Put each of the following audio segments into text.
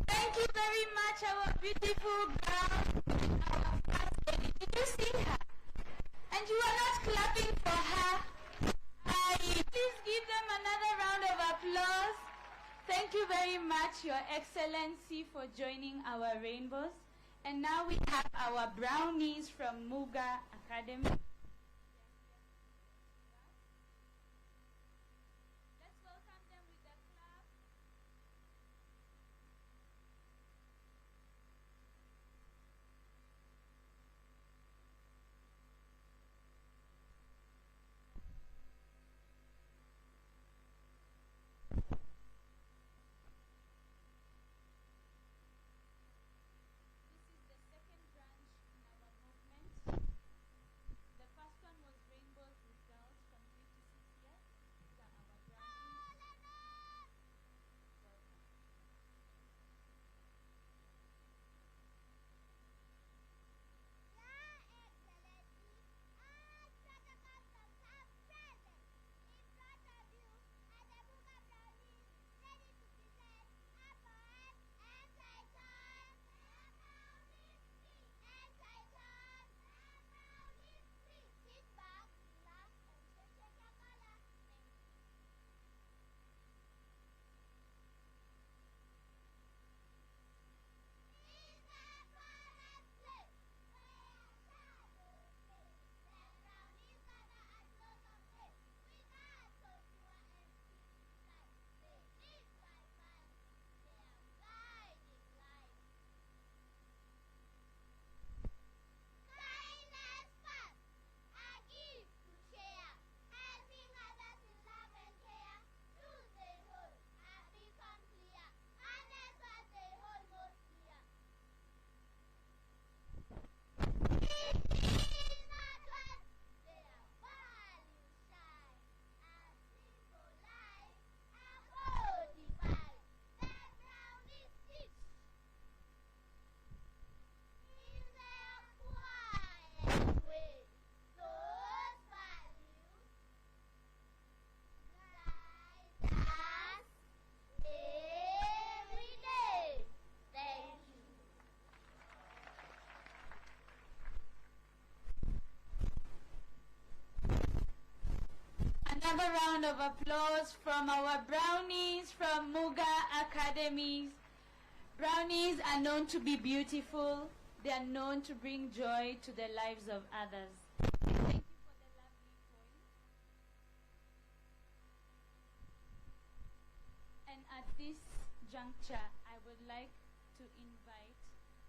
Thank you very much, our beautiful girl, our first lady. Did you see her? And you are not clapping for her. Please give them another round of applause. Thank you very much, Your Excellency, for joining our rainbows. And now we have our brownies from Muga Academy. Branch a round of applause from our brownies from Muga Academies. Brownies are known to be beautiful. They are known to bring joy to the lives of others. Thank you for the lovely poem. And at this juncture, I would like to invite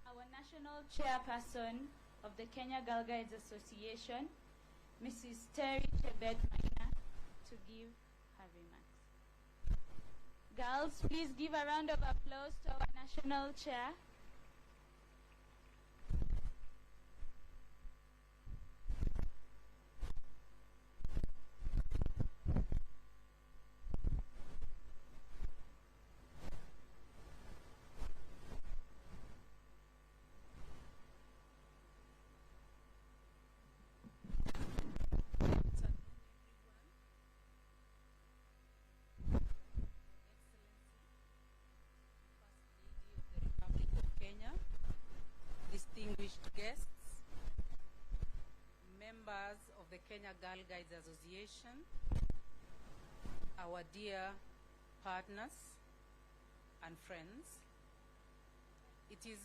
our national chairperson of the Kenya Girl Guides Association, Mrs. Terry Chebet Maina, to give her remarks. Girls, please give a round of applause to our national chair. Distinguished guests, members of the Kenya Girl Guides Association, our dear partners and friends, it is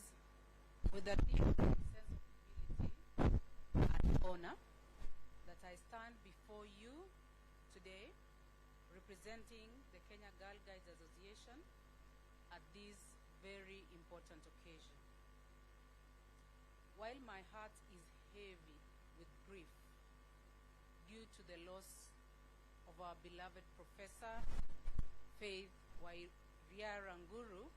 with a deep sense of humility and honor that I stand before you today representing the Kenya Girl Guides Association at this very important occasion. While my heart is heavy with grief due to the loss of our beloved Professor Faith Wairiaranguru,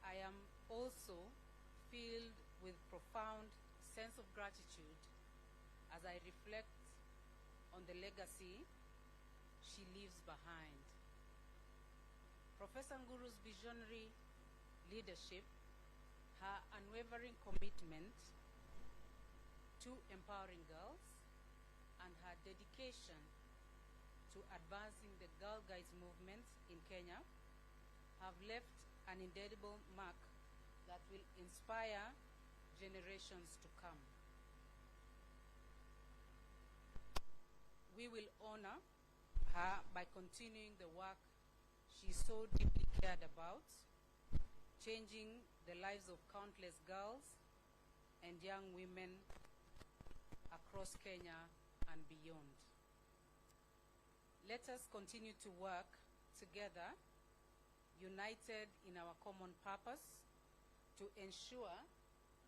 I am also filled with profound sense of gratitude as I reflect on the legacy she leaves behind. Professor Nguru's visionary leadership, her unwavering commitment to empowering girls, and her dedication to advancing the Girl Guides movement in Kenya have left an indelible mark that will inspire generations to come. We will honor her by continuing the work she so deeply cared about, changing the lives of countless girls and young women across Kenya and beyond. Let us continue to work together, united in our common purpose, to ensure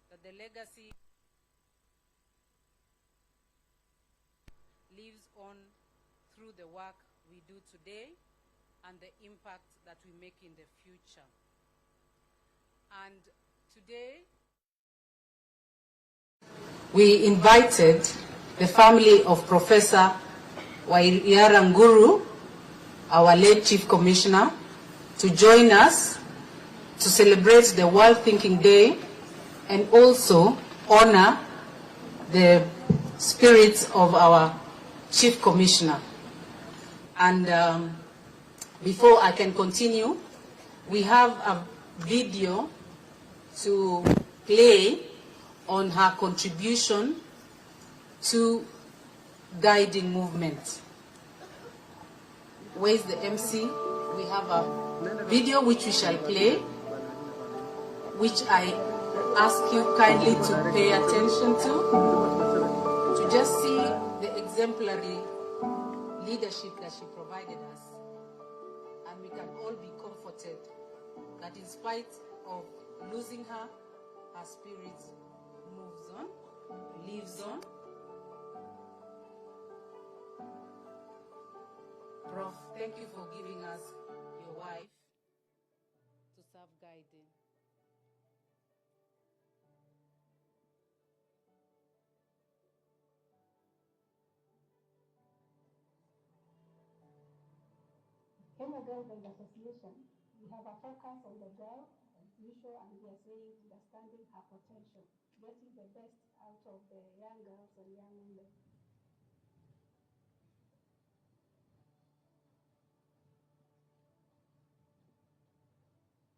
that the legacy lives on through the work we do today and the impact that we make in the future. And today, we invited the family of Professor Wairiaranguru, our late Chief Commissioner, to join us to celebrate the World Thinking Day and also honor the spirits of our Chief Commissioner. And before I can continue, we have a video to play on her contribution to guiding movement. Where's the MC? We have a video which we shall play, which I ask you kindly to pay attention to just see the exemplary leadership that she provided us. And we can all be comforted that in spite of losing her, her spirit moves on, lives on. Prof, thank you for giving us your wife to serve guiding. Kenya Girl Guides Association, we have a focus on the girl, as usual, and we are saying understanding her potential, getting the best out of the young girls and young women.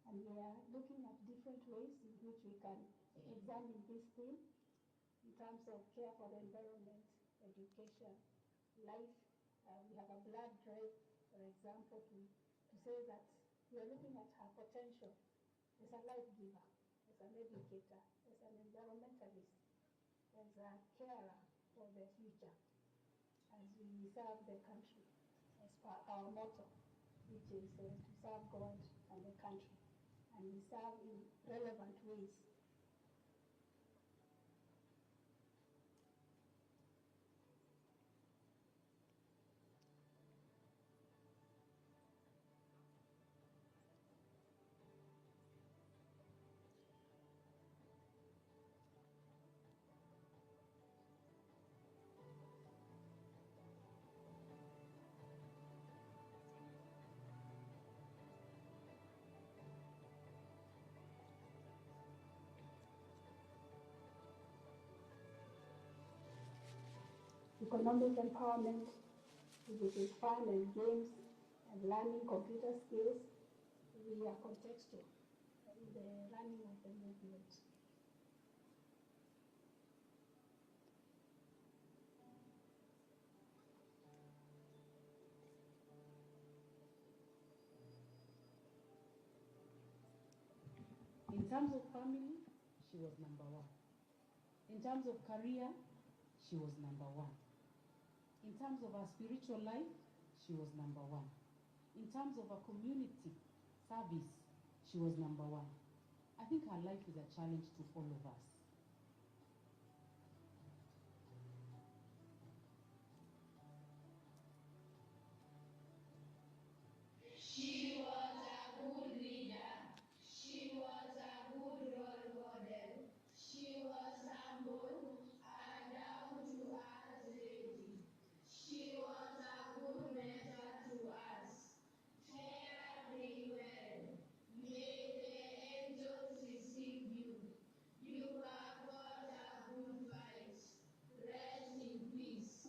And we are looking at different ways in which we can examine this theme in terms of care for the environment, education, life. We have a blood drive, for example, to say that we are looking at her potential as a life giver, as an educator, as an environmentalist, as a carer for the future, as we serve the country, as per our motto, which is to serve God and the country, and we serve in relevant ways. Economic empowerment, if it is fun and games and learning computer skills, we are contextual in the running of the movement. In terms of family, she was number one. In terms of career, she was number one. In terms of her spiritual life, she was number one. In terms of her community service, she was number one. I think her life is a challenge to all of us. She was a good leader. She was a good role model. She was humble and down to earth lady. She was a good mentor to us. Fare thee well. May the angels receive you. You have fought a good fight. Rest in peace.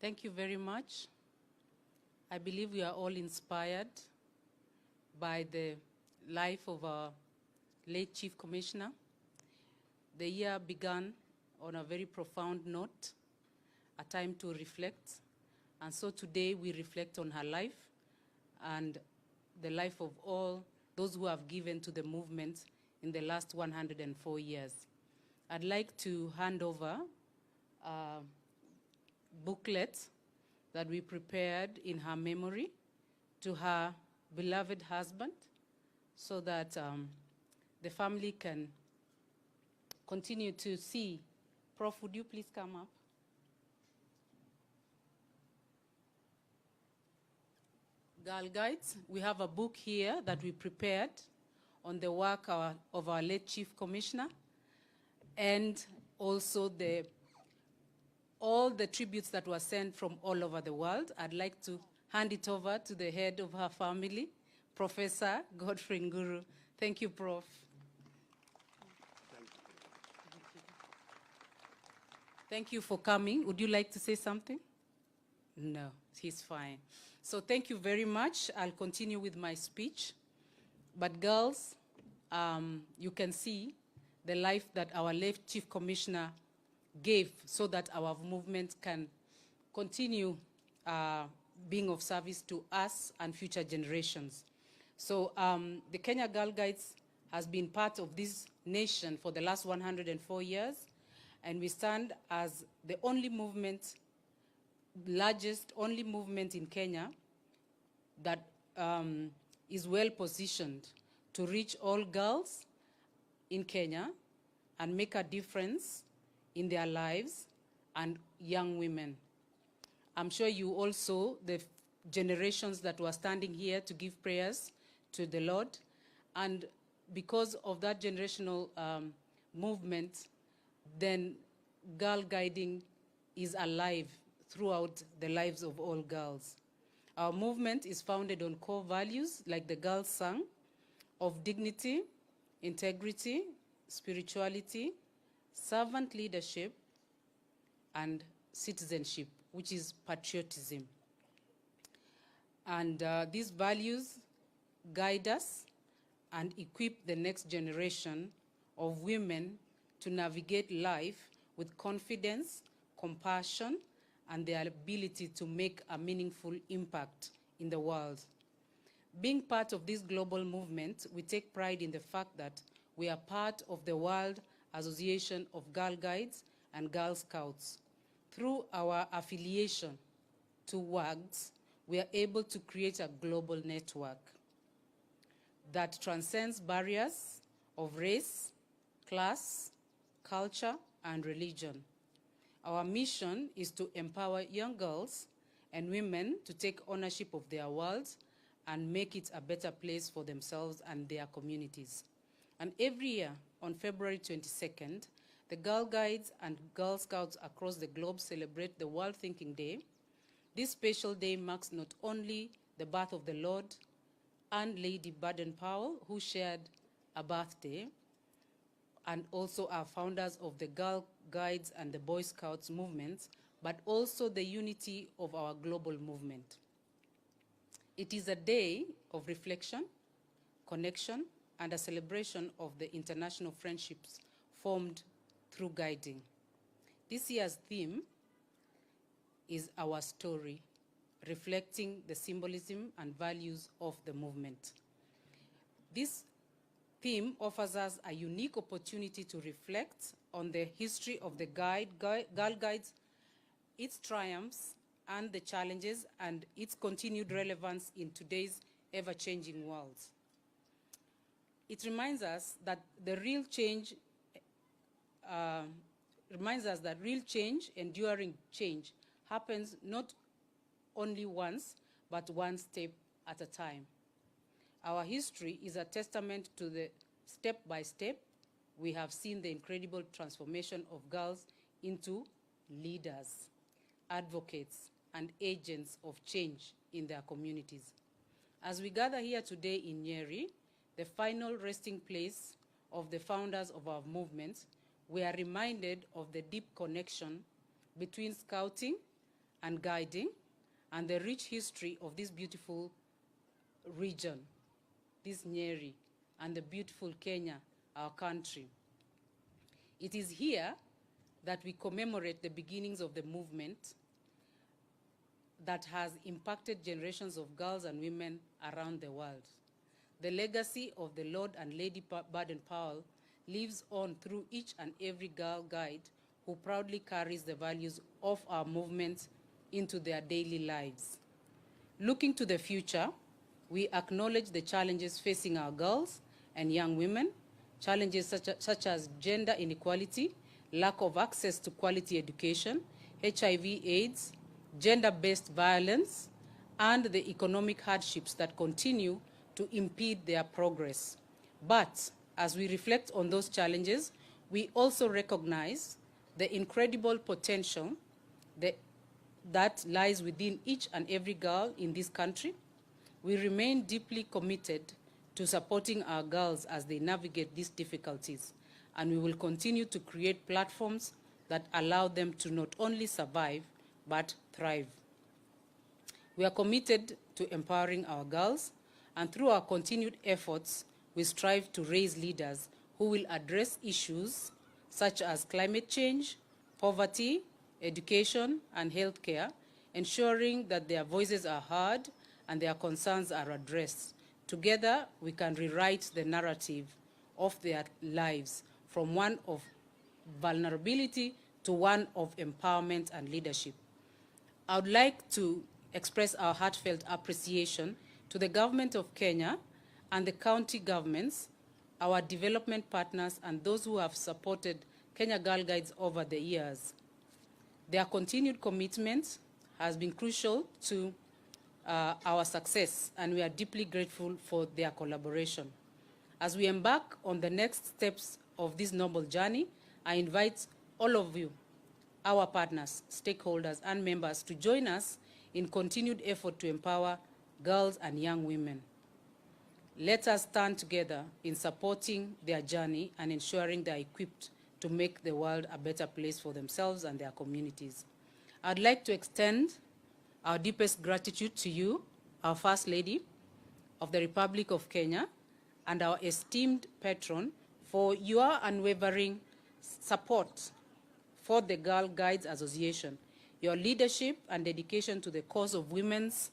Thank you very much. I believe we are all inspired by the life of our late Chief Commissioner. The year began on a very profound note, a time to reflect. And so today we reflect on her life and the life of all those who have given to the movement in the last 104 years. I'd like to hand over a booklet that we prepared in her memory to her beloved husband so that the family can continue to see. Prof, would you please come up? Girl Guides, we have a book here that we prepared on the work of our late Chief Commissioner, and also all the tributes that were sent from all over the world. I'd like to hand it over to the head of her family, Professor Godfrey Nguru. Thank you, Prof. Thank you for coming. Would you like to say something? No, he's fine. So thank you very much. I'll continue with my speech. But girls, you can see the life that our late Chief Commissioner gave so that our movement can continue being of service to us and future generations. So the Kenya Girl Guides has been part of this nation for the last 104 years, and we stand as the only movement, only movement in Kenya that is well positioned to reach all girls in Kenya and make a difference in their lives and young women. I'm sure you also, the generations that were standing here to give prayers to the Lord. And because of that generational movement, then girl guiding is alive throughout the lives of all girls. Our movement is founded on core values like the girls sang, of dignity, integrity, spirituality, servant leadership, and citizenship, which is patriotism. And these values guide us and equip the next generation of women to navigate life with confidence, compassion, and their ability to make a meaningful impact in the world. Being part of this global movement, we take pride in the fact that we are part of the World Association of Girl Guides and Girl Scouts. Through our affiliation to WAGs, we are able to create a global network that transcends barriers of race, class, culture, and religion. Our mission is to empower young girls and women to take ownership of their worlds and make it a better place for themselves and their communities. And every year, on February 22nd, the Girl Guides and Girl Scouts across the globe celebrate the World Thinking Day. This special day marks not only the birth of the Lord and Lady Baden-Powell, who shared a birthday, and also are founders of the Girl Guides and the Boy Scouts movements, but also the unity of our global movement. It is a day of reflection, connection, and a celebration of the international friendships formed through guiding. This year's theme is our story, reflecting the symbolism and values of the movement. This theme offers us a unique opportunity to reflect on the history of the Girl Guides, its triumphs and the challenges, and its continued relevance in today's ever-changing world. It reminds us that real change, enduring change, happens not only once, but one step at a time. Our history is a testament to the step-by-step we have seen the incredible transformation of girls into leaders, advocates, and agents of change in their communities. As we gather here today in Nyeri, the final resting place of the founders of our movement, we are reminded of the deep connection between scouting and guiding and the rich history of this beautiful region, this Nyeri, and the beautiful Kenya, our country. It is here that we commemorate the beginnings of the movement that has impacted generations of girls and women around the world. The legacy of the Lord and Lady Baden-Powell lives on through each and every girl guide who proudly carries the values of our movement into their daily lives. Looking to the future, we acknowledge the challenges facing our girls and young women, challenges such as gender inequality, lack of access to quality education, HIV/AIDS, gender-based violence, and the economic hardships that continue to impede their progress. But as we reflect on those challenges, we also recognize the incredible potential that lies within each and every girl in this country. We remain deeply committed to supporting our girls as they navigate these difficulties, and we will continue to create platforms that allow them to not only survive, but thrive. We are committed to empowering our girls, and through our continued efforts, we strive to raise leaders who will address issues such as climate change, poverty, education, and healthcare, ensuring that their voices are heard and their concerns are addressed. Together, we can rewrite the narrative of their lives from one of vulnerability to one of empowerment and leadership. I would like to express our heartfelt appreciation to the government of Kenya and the county governments, our development partners, and those who have supported Kenya Girl Guides over the years. Their continued commitment has been crucial to our success, and we are deeply grateful for their collaboration. As we embark on the next steps of this noble journey, I invite all of you, our partners, stakeholders, and members to join us in continued effort to empower girls and young women. Let us stand together in supporting their journey and ensuring they are equipped to make the world a better place for themselves and their communities. I'd like to extend our deepest gratitude to you, our First Lady of the Republic of Kenya, and our esteemed Patron, for your unwavering support for the Girl Guides Association. Your leadership and dedication to the cause of women's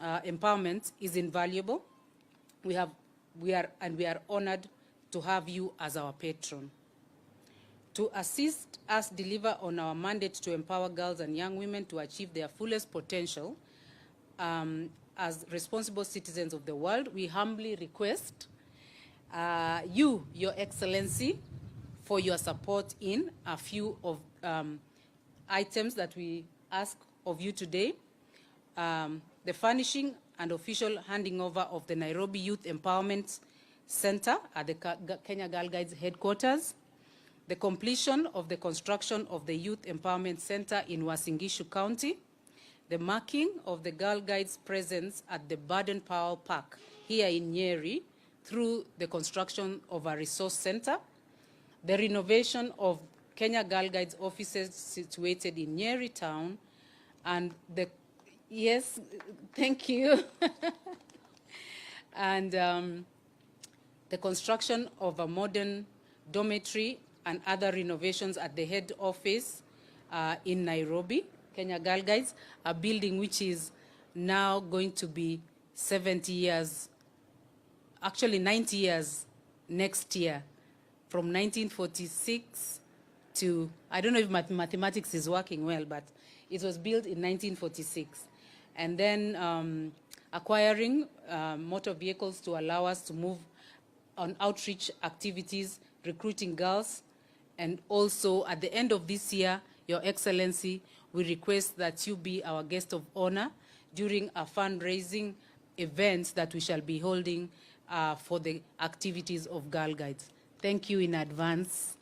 empowerment is invaluable. We are honored to have you as our patron. To assist us deliver on our mandate to empower girls and young women to achieve their fullest potential as responsible citizens of the world, we humbly request you, Your Excellency, for your support in a few of items that we ask of you today. The furnishing and official handing over of the Nairobi Youth Empowerment Center at the Kenya Girl Guides headquarters, the completion of the construction of the Youth Empowerment Center in Uasin Gishu County, the marking of the Girl Guides' presence at the Baden Powell Park here in Nyeri through the construction of a resource center, the renovation of Kenya Girl Guides offices situated in Nyeri town, and the, yes, thank you, and the construction of a modern dormitory and other renovations at the head office in Nairobi, Kenya Girl Guides, a building which is now going to be 70 years, actually 90 years next year, from 1946 to, I don't know if mathematics is working well, but it was built in 1946. And then acquiring motor vehicles to allow us to move on outreach activities, recruiting girls, and also at the end of this year, Your Excellency, we request that you be our guest of honor during a fundraising event that we shall be holding for the activities of Girl Guides. Thank you in advance.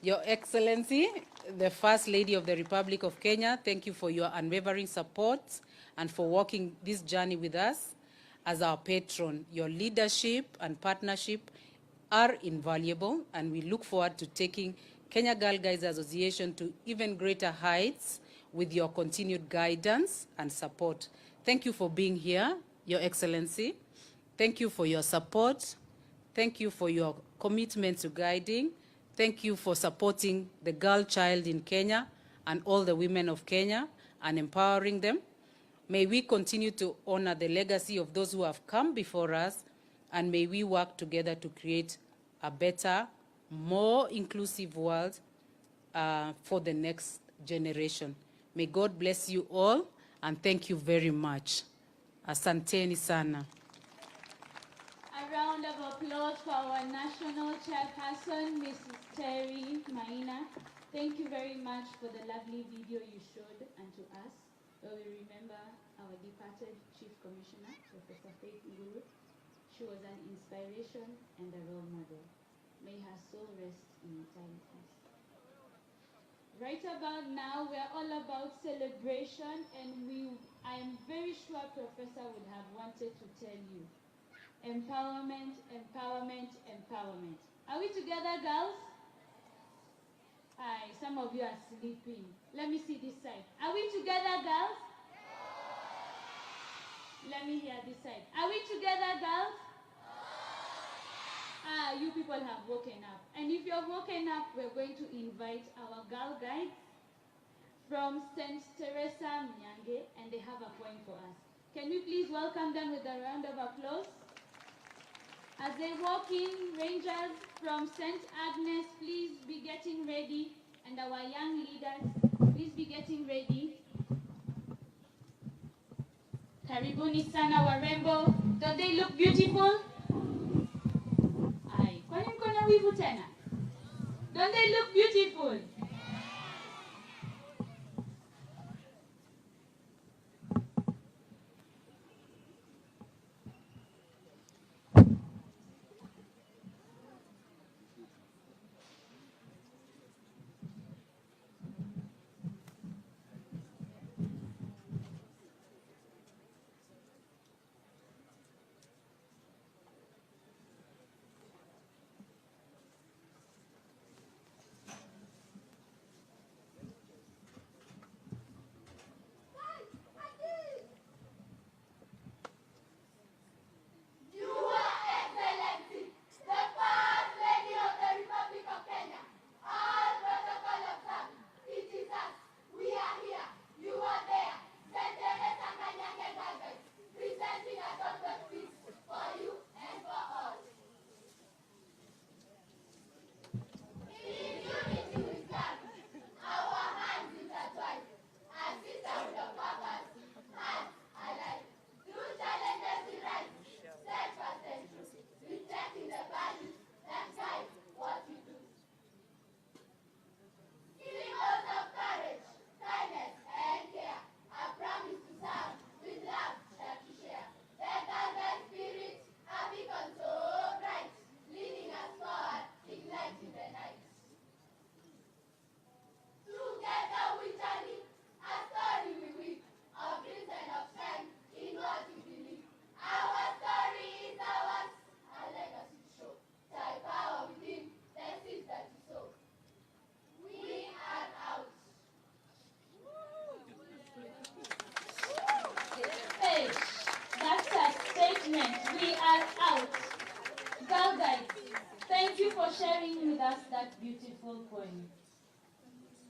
Your Excellency, the First Lady of the Republic of Kenya, thank you for your unwavering support and for walking this journey with us as our patron. Your leadership and partnership are invaluable, and we look forward to taking Kenya Girl Guides Association to even greater heights with your continued guidance and support. Thank you for being here, Your Excellency. Thank you for your support. Thank you for your commitment to guiding. Thank you for supporting the girl child in Kenya and all the women of Kenya and empowering them. May we continue to honor the legacy of those who have come before us, and may we work together to create a better, more inclusive world for the next generation. May God bless you all, and thank you very much. Asanteni sana. A round of applause for our national chairperson, Mrs. Terry Maina. Thank you very much for the lovely video you showed unto us, where we remember our departed Chief Commissioner, Professor Faith Nguru. She was an inspiration and a role model. May her soul rest in eternity. Right about now, we're all about celebration, and I am very sure Professor would have wanted to tell you. Empowerment, empowerment, empowerment. Are we together, girls? Aye, some of you are sleeping. Let me see this side. Are we together, girls? Let me hear this side. Are we together, girls? Ah, you people have woken up. And if you're woken up, we're going to invite our girl guides from St. Teresa Mnyange, and they have a poem for us. Can we please welcome them with a round of applause? As they walk in, rangers from St. Agnes, please be getting ready. And our young leaders, please be getting ready. Karibuni sana warembo. Don't they look beautiful? Aye. Kwani mko na wivu tena? Don't they look beautiful?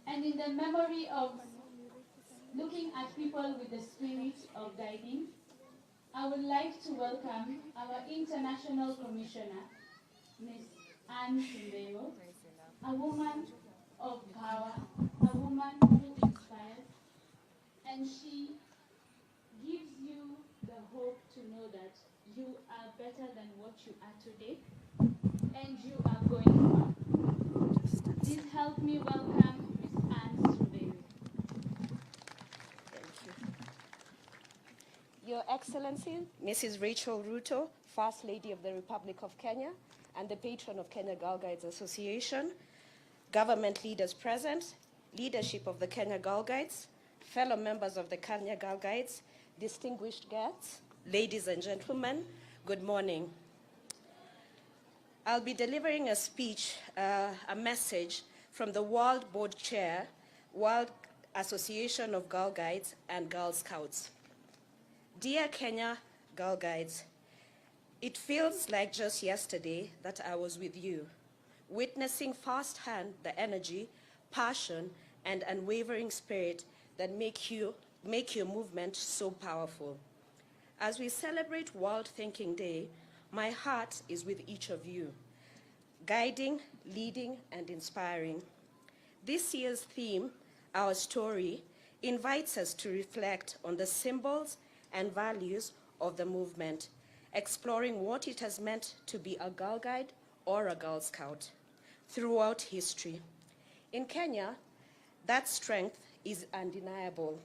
And in the memory of looking at people with the spirit of guiding, I would like to welcome our International Commissioner, Ms. Anne Simbeo, a woman of power, a woman who inspires, and she gives you the hope to know that you are better than what you are today, and you are going far. Please help me welcome Ms. Anne Simbeo. Thank you. Your Excellency, Mrs. Rachel Ruto, First Lady of the Republic of Kenya, and the patron of Kenya Girl Guides Association, government leaders present, leadership of the Kenya Girl Guides, fellow members of the Kenya Girl Guides, distinguished guests, ladies and gentlemen, good morning. I'll be delivering a speech, a message from the World Board Chair, World Association of Girl Guides and Girl Scouts. Dear Kenya Girl Guides, it feels like just yesterday that I was with you, witnessing firsthand the energy, passion, and unwavering spirit that make your movement so powerful. As we celebrate World Thinking Day, my heart is with each of you, guiding, leading, and inspiring. This year's theme, Our Story, invites us to reflect on the symbols and values of the movement, exploring what it has meant to be a Girl Guide or a Girl Scout throughout history. In Kenya, that strength is undeniable.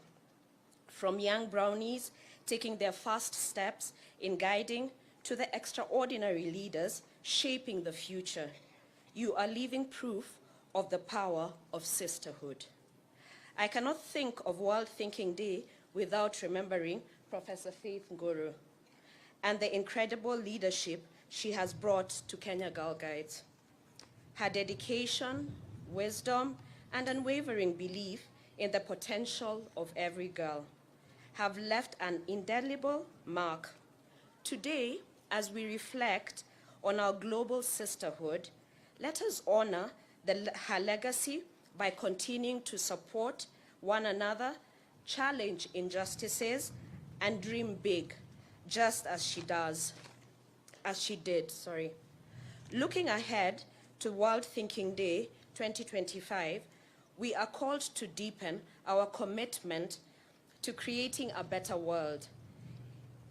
From young brownies taking their first steps in guiding to the extraordinary leaders shaping the future, you are living proof of the power of sisterhood. I cannot think of World Thinking Day without remembering Professor Faith Nguru and the incredible leadership she has brought to Kenya Girl Guides. Her dedication, wisdom, and unwavering belief in the potential of every girl have left an indelible mark. Today, as we reflect on our global sisterhood, let us honor her legacy by continuing to support one another, challenge injustices, and dream big, just as she did. Looking ahead to World Thinking Day 2025, we are called to deepen our commitment to creating a better world.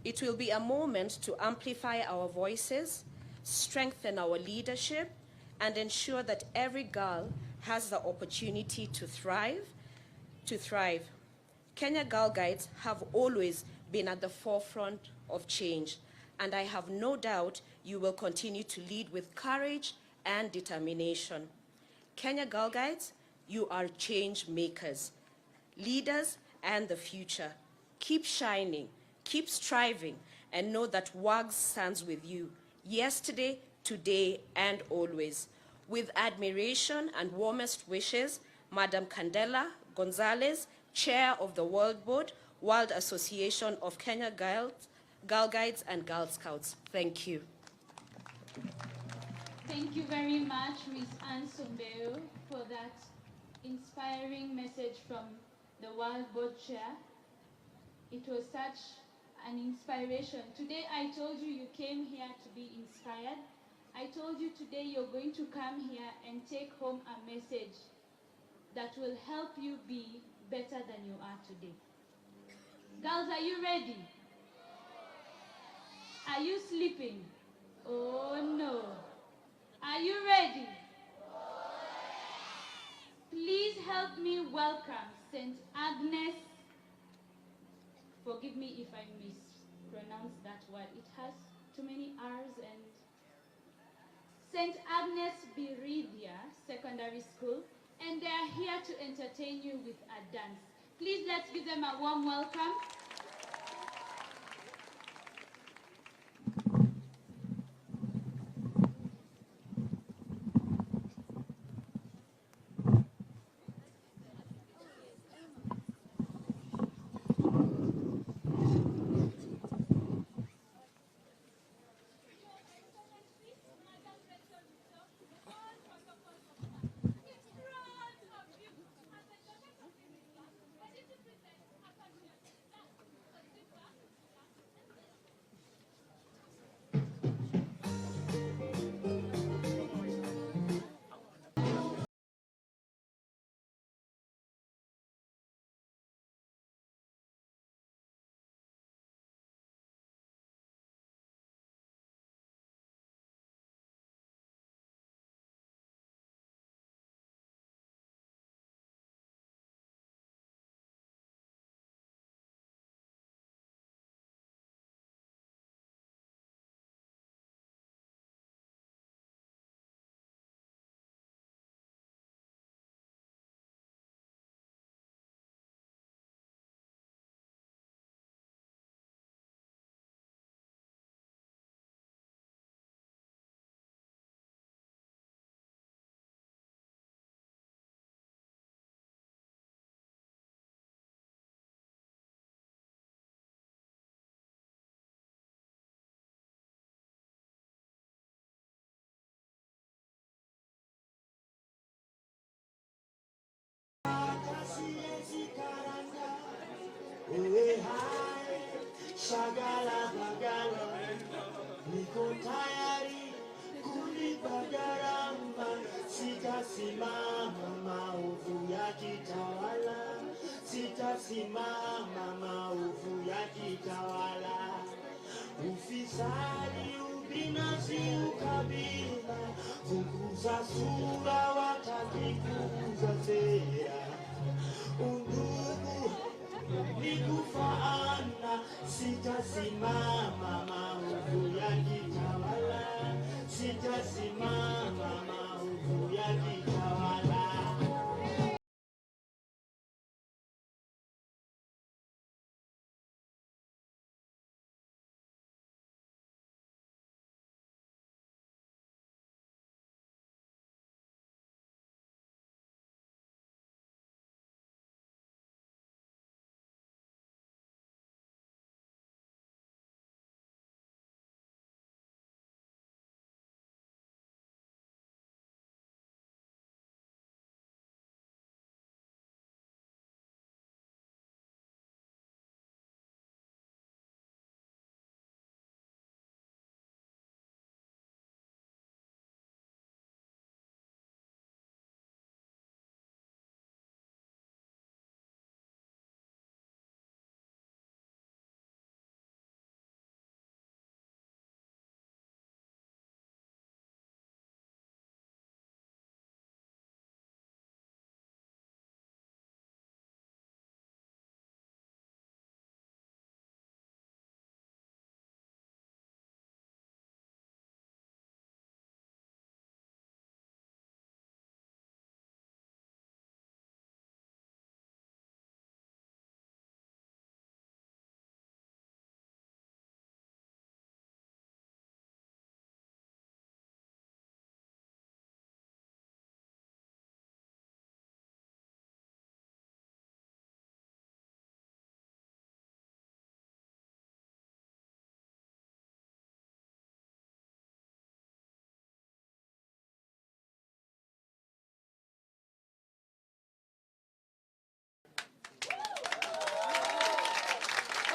It will be a moment to amplify our voices, strengthen our leadership, and ensure that every girl has the opportunity to thrive. Kenya Girl Guides have always been at the forefront of change, and I have no doubt you will continue to lead with courage and determination. Kenya Girl Guides, you are change makers, leaders, and the future. Keep shining, keep striving, and know that WAGS stands with you, yesterday, today, and always. With admiration and warmest wishes, Madam Candela Gonzalez, Chair of the World Board, World Association of Kenya Girl Guides and Girl Scouts. Thank you. Thank you very much, Ms. Anne Simbeo, for that inspiring message from the World Board Chair. It was such an inspiration. Today I told you you came here to be inspired. I told you today you're going to come here and take home a message that will help you be better than you are today. Girls, are you ready? Are you sleeping? Oh no. Are you ready? Please help me welcome St. Agnes. Forgive me if I mispronounce that word. It has too many R's. And St. Agnes Biridia Secondary School, and they are here to entertain you with a dance. Please let's give them a warm welcome. Ewe hai, shagala bagala, niko tayari kulipa gharama, sitasimama maovu yakitawala, sitasimama maovu yakitawala. Ufisadi, ubinafsi, ukabila, kukuza sura, watakikuza sera. Undugu ni kufaana, sitasimama maovu yakitawala, sitasimama maovu yakitawala.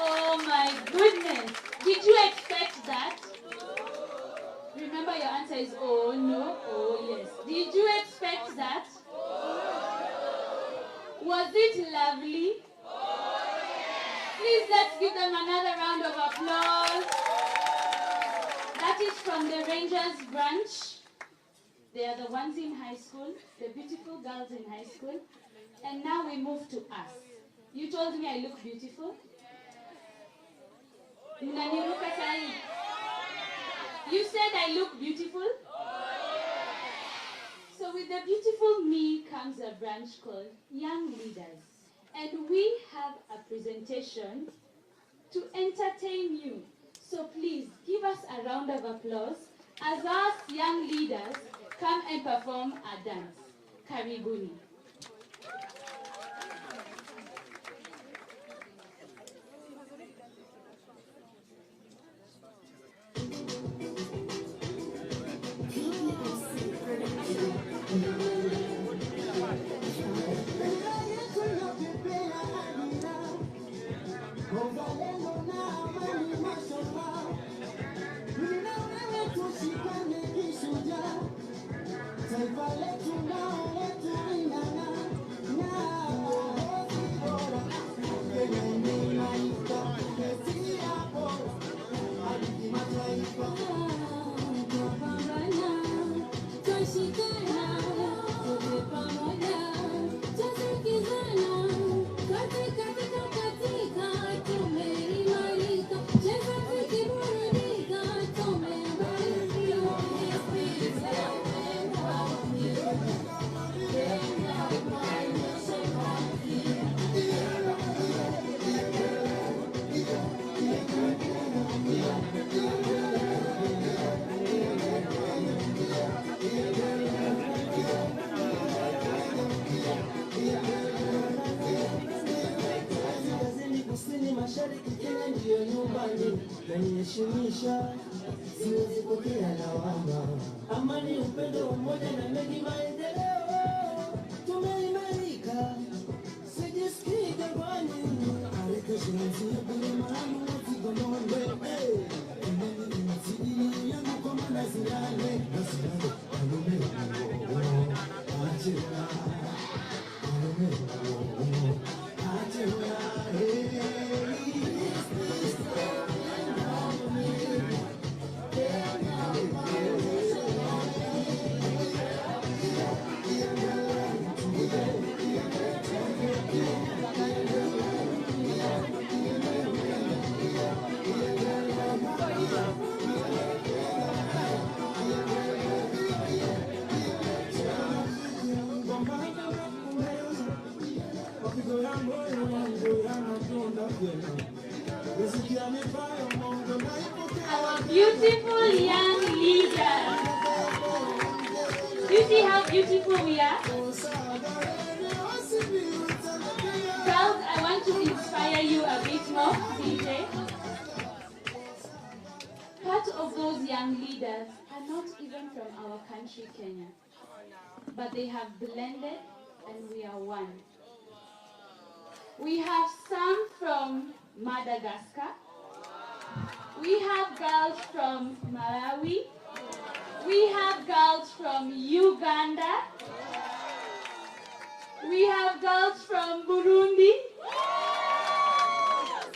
Oh my goodness. Did you expect that? Remember your answer is oh no, oh yes. Did you expect that? Was it lovely? Please let's give them another round of applause. That is from the Rangers branch. They are the ones in high school, the beautiful girls in high school. And now we move to us. You told me I look beautiful. You said I look beautiful? So with the beautiful me comes a branch called Young Leaders. And we have a presentation to entertain you. So please give us a round of applause as us young leaders come and perform a dance. Karibuni. Kuheshimisha, siwezi pokea lawama. Amani, upendo, umoja na mengi tumeimarika, sijisikii jangwani, Our beautiful young leaders. Do you see how beautiful we are? Girls, I want to inspire you a bit more, DJ. Part of those young leaders are not even from our country, Kenya. But they have blended and we are one. We have some from Madagascar. We have girls from Malawi. We have girls from Uganda. We have girls from Burundi.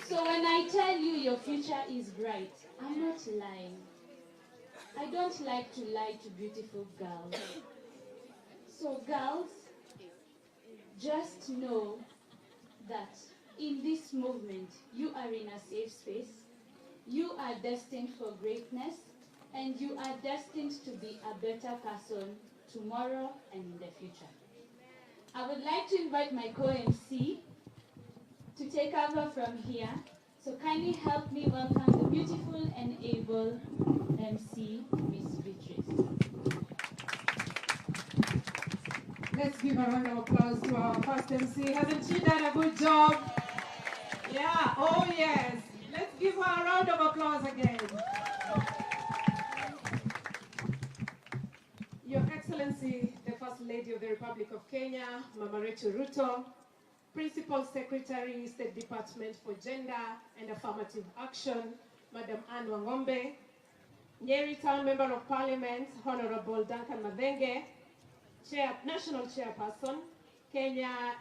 So when I tell you your future is bright, I'm not lying. I don't like to lie to beautiful girls. So girls, just know that in this movement, you are in a safe space. You are destined for greatness, and you are destined to be a better person tomorrow and in the future. I would like to invite my co-MC to take over from here. So kindly help me welcome the beautiful and able MC, Miss Beatrice. Let's give a round of applause to our first MC. Hasn't she done a good job? Yeah, oh yes. Let's give her a round of applause again. Your Excellency, the First Lady of the Republic of Kenya, Mama Ruto, Principal Secretary, State Department for Gender and Affirmative Action, Madam Anne Wangombe, Nyeri Town Member of Parliament, Honorable Duncan Madenge, National Chairperson, Kenya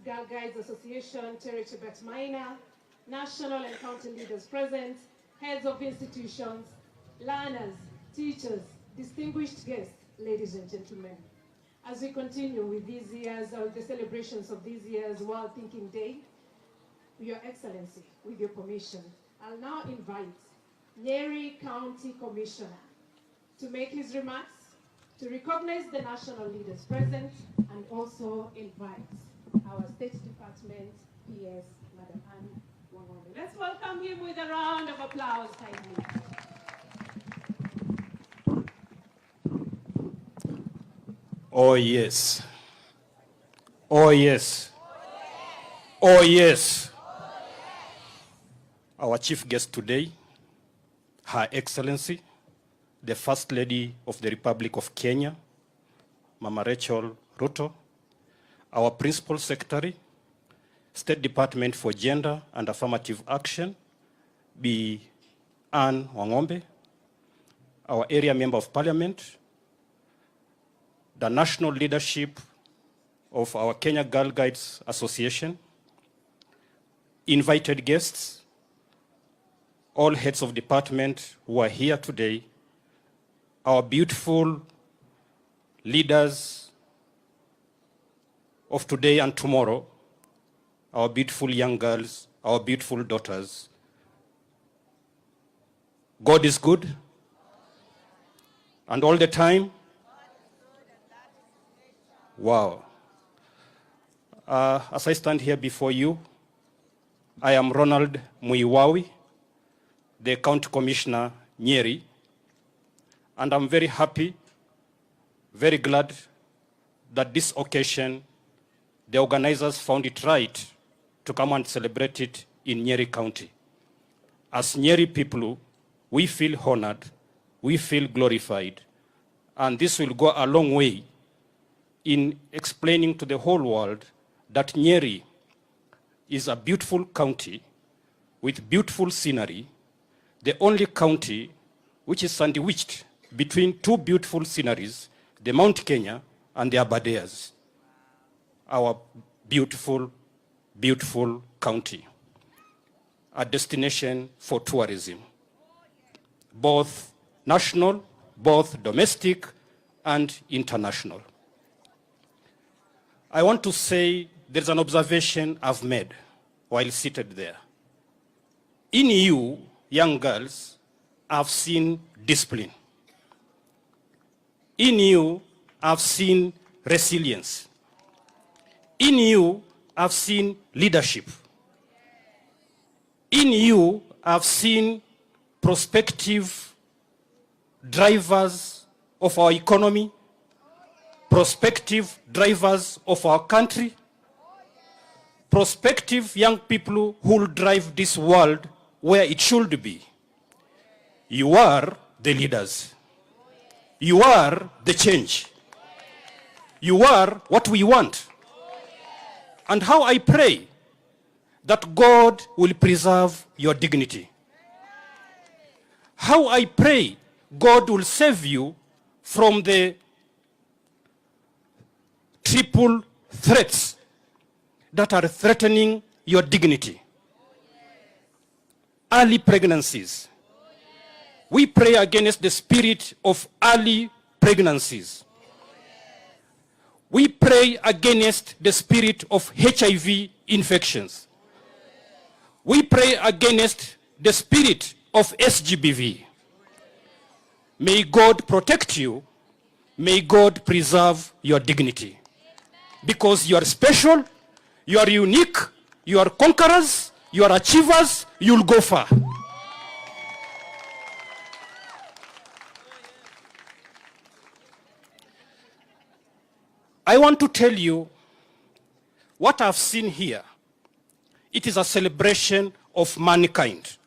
Girl Guides Association, Terry Chebet Maina, national and county leaders present, heads of institutions, learners, teachers, distinguished guests, ladies and gentlemen. As we continue with these years, the celebrations of this year's World Thinking Day, Your Excellency, with your permission, I'll now invite Nyeri County Commissioner to make his remarks, to recognize the national leaders present, and also invite our State Department PS, Madam Anne Wangombe. Let's welcome him with a round of applause, kindly. Oh yes. Oh yes. Oh yes. Our chief guest today, Her Excellency, the First Lady of the Republic of Kenya, Mama Rachel Ruto, our Principal Secretary, State Department for Gender and Affirmative Action, Bi Anne Wangombe, our Area Member of Parliament, the national leadership of our Kenya Girl Guides Association, invited guests, all heads of department who are here today, our beautiful leaders of today and tomorrow, our beautiful young girls, our beautiful daughters. God is good, and all the time. Wow. As I stand here before you, I am Ronald Muiwawi, the County Commissioner, Nyeri, and I'm very happy, very glad that this occasion, the organizers found it right to come and celebrate it in Nyeri County. As Nyeri people, we feel honored, we feel glorified, and this will go a long way in explaining to the whole world that Nyeri is a beautiful county with beautiful scenery, the only county which is sandwiched between two beautiful sceneries, the Mount Kenya and the Aberdares. our beautiful, beautiful county, a destination for tourism, both national, both domestic and international. I want to say there's an observation I've made while seated there. In you, young girls, I've seen discipline. In you, I've seen resilience. In you, I've seen leadership. In you, I've seen prospective drivers of our economy, prospective drivers of our country, prospective young people who will drive this world where it should be. You are the leaders. You are the change. You are what we want. And how I pray that God will preserve your dignity. How I pray God will save you from the triple threats that are threatening your dignity. Early pregnancies. We pray against the spirit of early pregnancies. We pray against the spirit of HIV infections. We pray against the spirit of SGBV. May God protect you. May God preserve your dignity. Because you are special, you are unique, you are conquerors, you are achievers, you'll go far. I want to tell you what I've seen here. It is a celebration of mankind.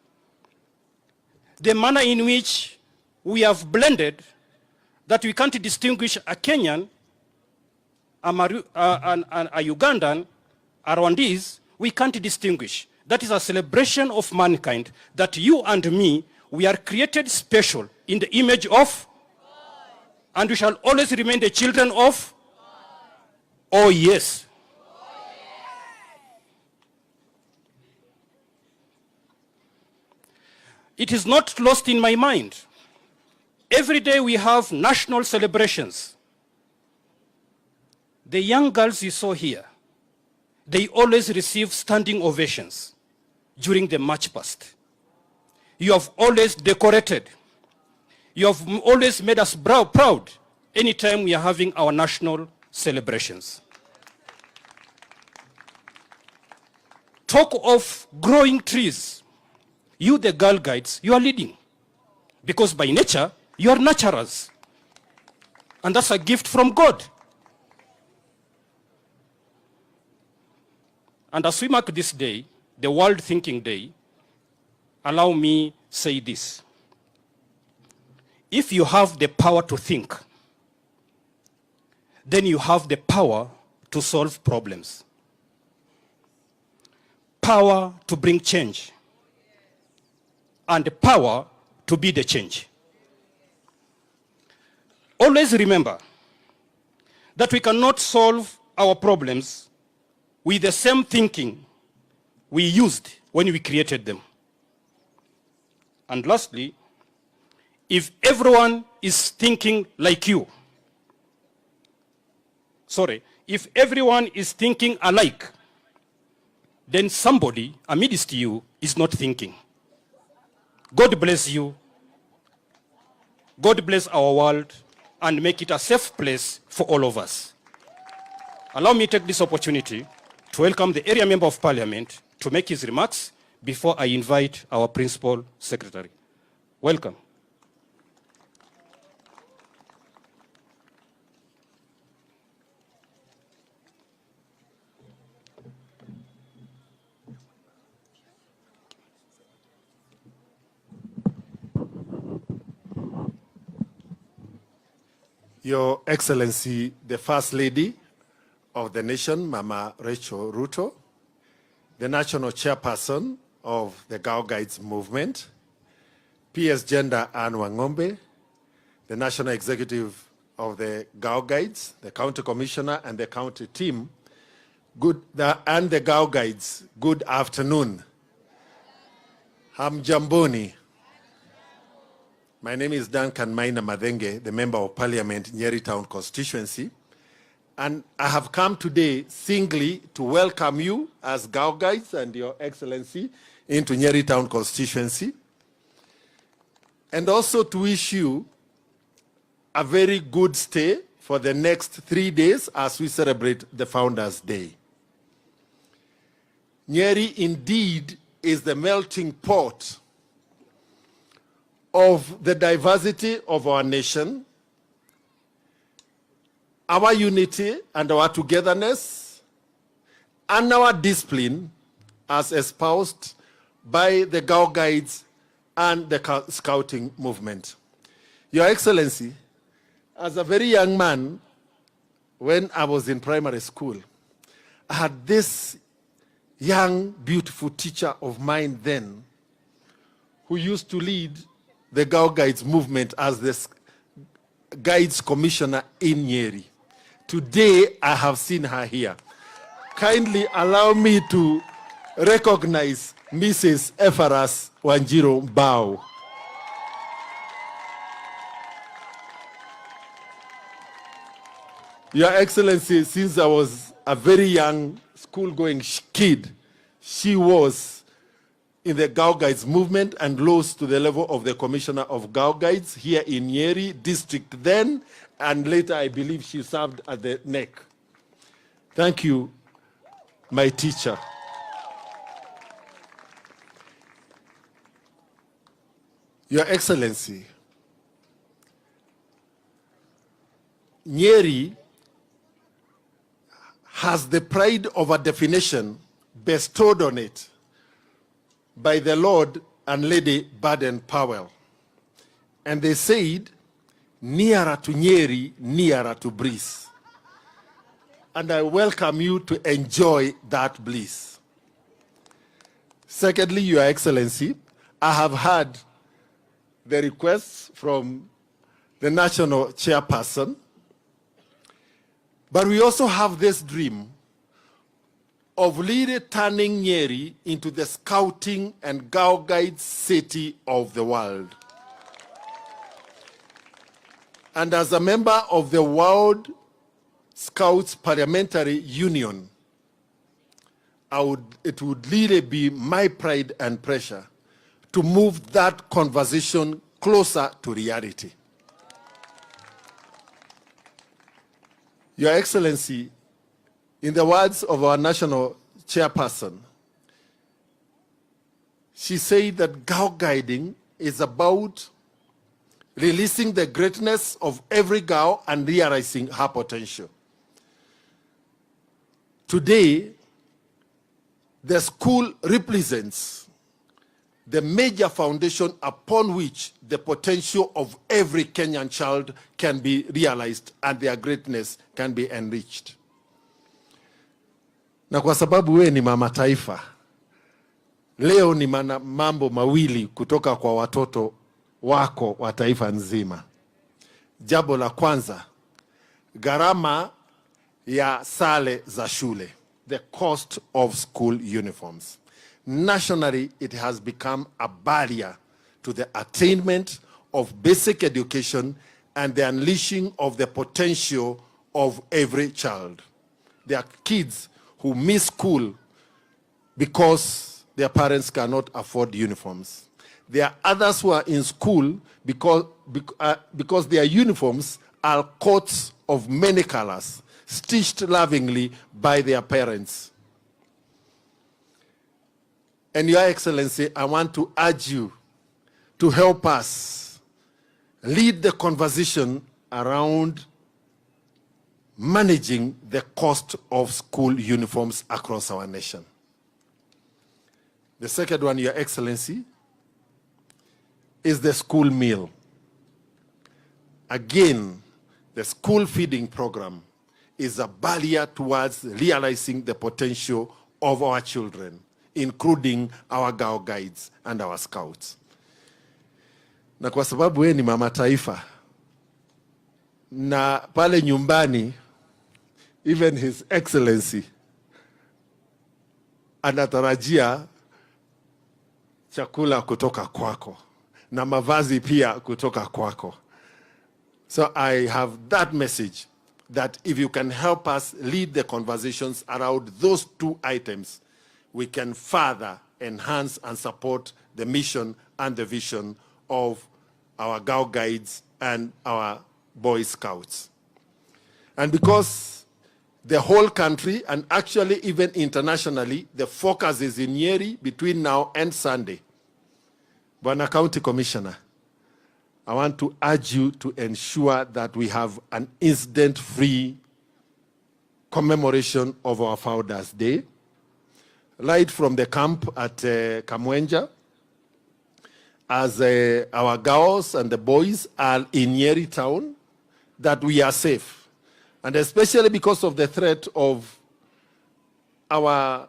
The manner in which we have blended that we can't distinguish a Kenyan, a Ugandan, a Rwandese, we can't distinguish. That is a celebration of mankind, that you and me, we are created special in the image of God. And we shall always remain the children of God. Oh yes. It is not lost in my mind. Every day we have national celebrations. The young girls you saw here, they always receive standing ovations during the march past. You have always decorated. You have always made us proud anytime we are having our national celebrations. Talk of growing trees. You, the Girl Guides, you are leading. Because by nature, you are nurturers. And that's a gift from God. And as we mark this day, the World Thinking Day, allow me say this. If you have the power to think, then you have the power to solve problems. Power to bring change. And the power to be the change. Always remember that we cannot solve our problems with the same thinking we used when we created them. And lastly, if everyone is thinking like you, if everyone is thinking alike, then somebody amidst you is not thinking. God bless you. God bless our world and make it a safe place for all of us. Allow me to take this opportunity to welcome the area member of parliament to make his remarks before I invite our principal secretary. Welcome. Your Excellency, the First Lady of the nation, Mama Rachel Ruto, the National Chairperson of the Girl Guides Movement, PS Gender Anne Wangombe, the National Executive of the Girl Guides, the County Commissioner and the county team, and the Girl Guides, good afternoon. Hamjamboni. My name is Duncan Maina Madenge, the Member of Parliament, Nyeri Town Constituency. And I have come today singly to welcome you as Girl Guides and Your Excellency into Nyeri Town Constituency. And also to wish you a very good stay for the next 3 days as we celebrate the Founders' Day. Nyeri indeed is the melting pot of the diversity of our nation, our unity and our togetherness, and our discipline as espoused by the Girl Guides and the Scouting movement. Your Excellency, as a very young man, when I was in primary school, I had this young, beautiful teacher of mine then who used to lead the Girl Guides movement as the Guides Commissioner in Nyeri. Today, I have seen her here. Kindly allow me to recognize Mrs. Efaras Wanjiro Bao. Your Excellency, since I was a very young school-going kid, she was in the Girl Guides movement and rose to the level of the Commissioner of Girl Guides here in Nyeri district then, and later I believe she served at the NEC. Thank you, my teacher. Your Excellency, Nyeri has the pride of a definition bestowed on it by the Lord and Lady Baden-Powell. And they said, nearer to Nyeri, nearer to bliss. And I welcome you to enjoy that bliss. Secondly, Your Excellency, I have heard the requests from the national chairperson, but we also have this dream of really turning Nyeri into the Scouting and Girl Guides city of the world. And as a member of the World Scouts Parliamentary Union, it would really be my pride and pleasure to move that conversation closer to reality. Your Excellency, in the words of our national chairperson, she said that girl guiding is about releasing the greatness of every girl and realizing her potential. Today, the school represents the major foundation upon which the potential of every Kenyan child can be realized and their greatness can be enriched. Na kwa sababu we ni mama taifa, leo ni mambo mawili kutoka kwa watoto wako wa taifa nzima. Jambo la kwanza, gharama ya sare za shule, the cost of school uniforms. Nationally, it has become a barrier to the attainment of basic education and the unleashing of the potential of every child. There are kids who miss school because their parents cannot afford uniforms. There are others who are in school because their uniforms are coats of many colors, stitched lovingly by their parents. And Your Excellency, I want to urge you to help us lead the conversation around managing the cost of school uniforms across our nation. The second one, Your Excellency, is the school meal. Again, the school feeding program is a barrier towards realizing the potential of our children, including our Girl Guides and our Scouts. Na kwa sababu we ni mama taifa, na pale nyumbani, even His Excellency anatarajia chakula kutoka kwako na mavazi pia kutoka kwako. So I have that message that if you can help us lead the conversations around those two items, we can further enhance and support the mission and the vision of our Girl Guides and our Boy Scouts. And because the whole country, and actually even internationally, the focus is in Nyeri between now and Sunday, Bwana County Commissioner, I want to urge you to ensure that we have an incident-free commemoration of our Founders Day, right from the camp at Kamwenja, as our girls and the boys are in Nyeri town, that we are safe. And especially because of the threat of our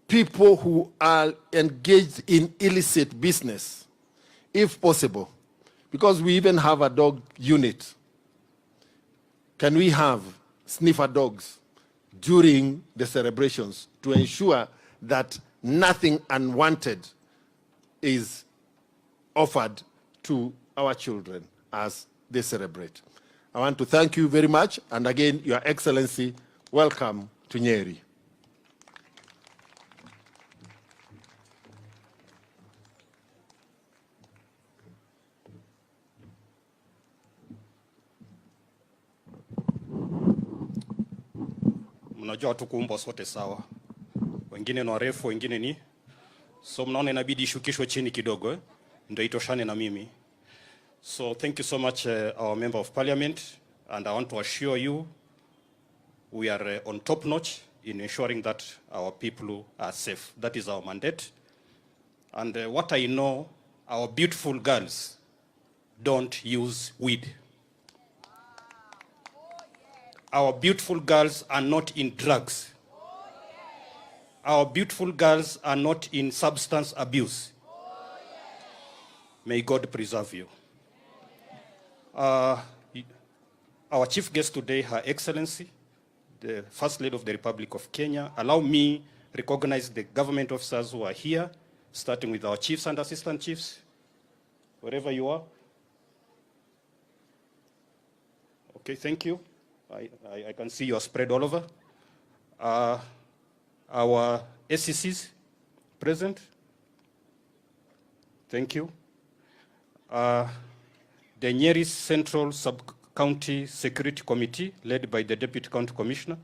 people who are engaged in illicit business, if possible, because we even have a dog unit. Can we have sniffer dogs during the celebrations to ensure that nothing unwanted is offered to our children as they celebrate? I want to thank you very much, and again, Your Excellency, welcome to Nyeri. Mnajua tukuumbwa sote sawa, wengine ni warefu, wengine ni so, mnaona inabidi ishukishwe chini kidogo ndio itoshane na mimi. So thank you so much, our Member of Parliament, and I want to assure you we are on top notch in ensuring that our people are safe. That is our mandate. And what I know, our beautiful girls don't use weed. Our beautiful girls are not in drugs. Our beautiful girls are not in substance abuse. May God preserve you. Our chief guest today, Her Excellency, the First Lady of the Republic of Kenya. Allow me recognize the government officers who are here, starting with our chiefs and assistant chiefs, wherever you are. Okay, thank you. I can see you are spread all over. Our SCCs present. Thank you. The Nyeri Central Sub-County Security Committee, led by the Deputy County Commissioner.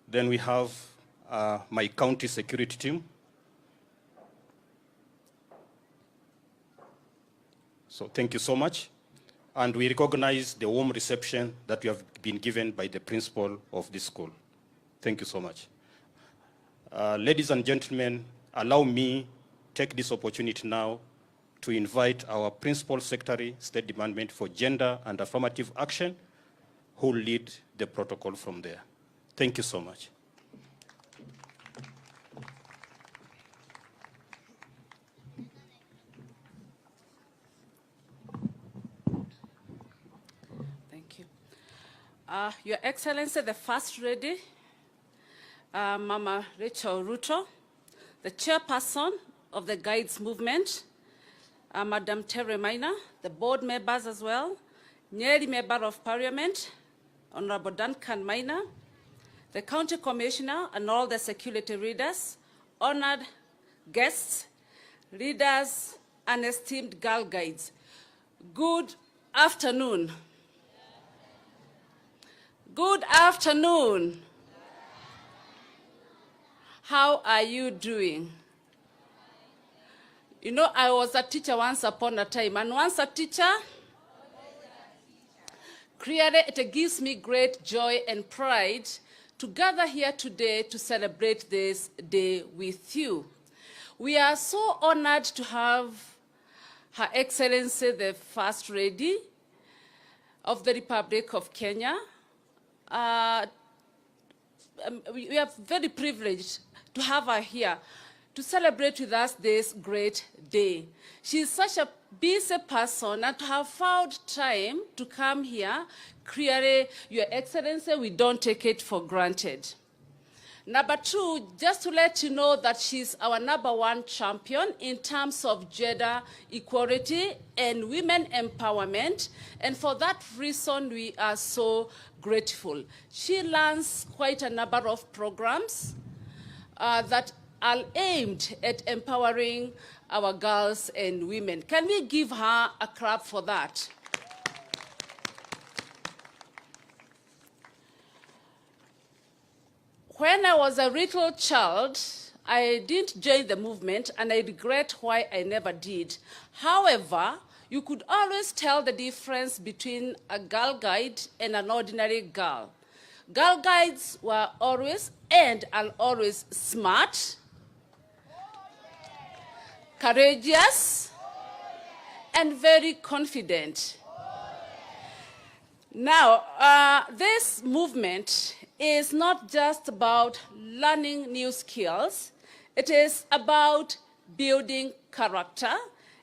Then we have my county security team. So thank you so much. And we recognize the warm reception that we have been given by the principal of this school. Thank you so much. Ladies and gentlemen, allow me take this opportunity now to invite our Principal Secretary, State Department for Gender and Affirmative Action, who will lead the protocol from there. Thank you so much. Thank you. Your Excellency, the First Lady, Mama Rachel Ruto, the Chairperson of the Guides Movement, Madam Terry Maina, the board members as well, Nyeri Member of Parliament, Honorable Duncan Maina, the County Commissioner and all the security readers, honored guests, leaders, and esteemed Girl Guides. Good afternoon. Good afternoon. How are you doing? You know, I was a teacher once upon a time, and once a teacher, clearly it gives me great joy and pride to gather here today to celebrate this day with you. We are so honored to have Her Excellency, the First Lady of the Republic of Kenya. We are very privileged to have her here to celebrate with us this great day. She is such a busy person and to have found time to come here. Clearly, Your Excellency, we don't take it for granted. Number two, just to let you know that she's our #1 champion in terms of gender equality and women empowerment. And for that reason, we are so grateful. She runs quite a number of programs that are aimed at empowering our girls and women. Can we give her a clap for that? When I was a little child, I didn't join the movement, and I regret why I never did. However, you could always tell the difference between a girl guide and an ordinary girl. Girl guides were always and are always smart, courageous, and very confident. Now, this movement is not just about learning new skills. It is about building character.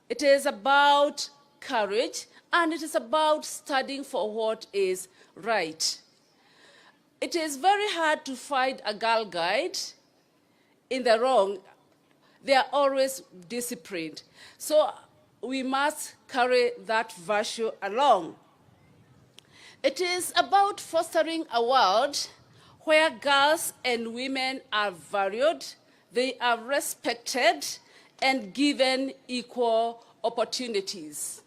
It is about courage, and it is about studying for what is right. It is very hard to find a girl guide in the wrong. They are always disciplined. So we must carry that virtue along. It is about fostering a world where girls and women are valued, they are respected, and given equal opportunities.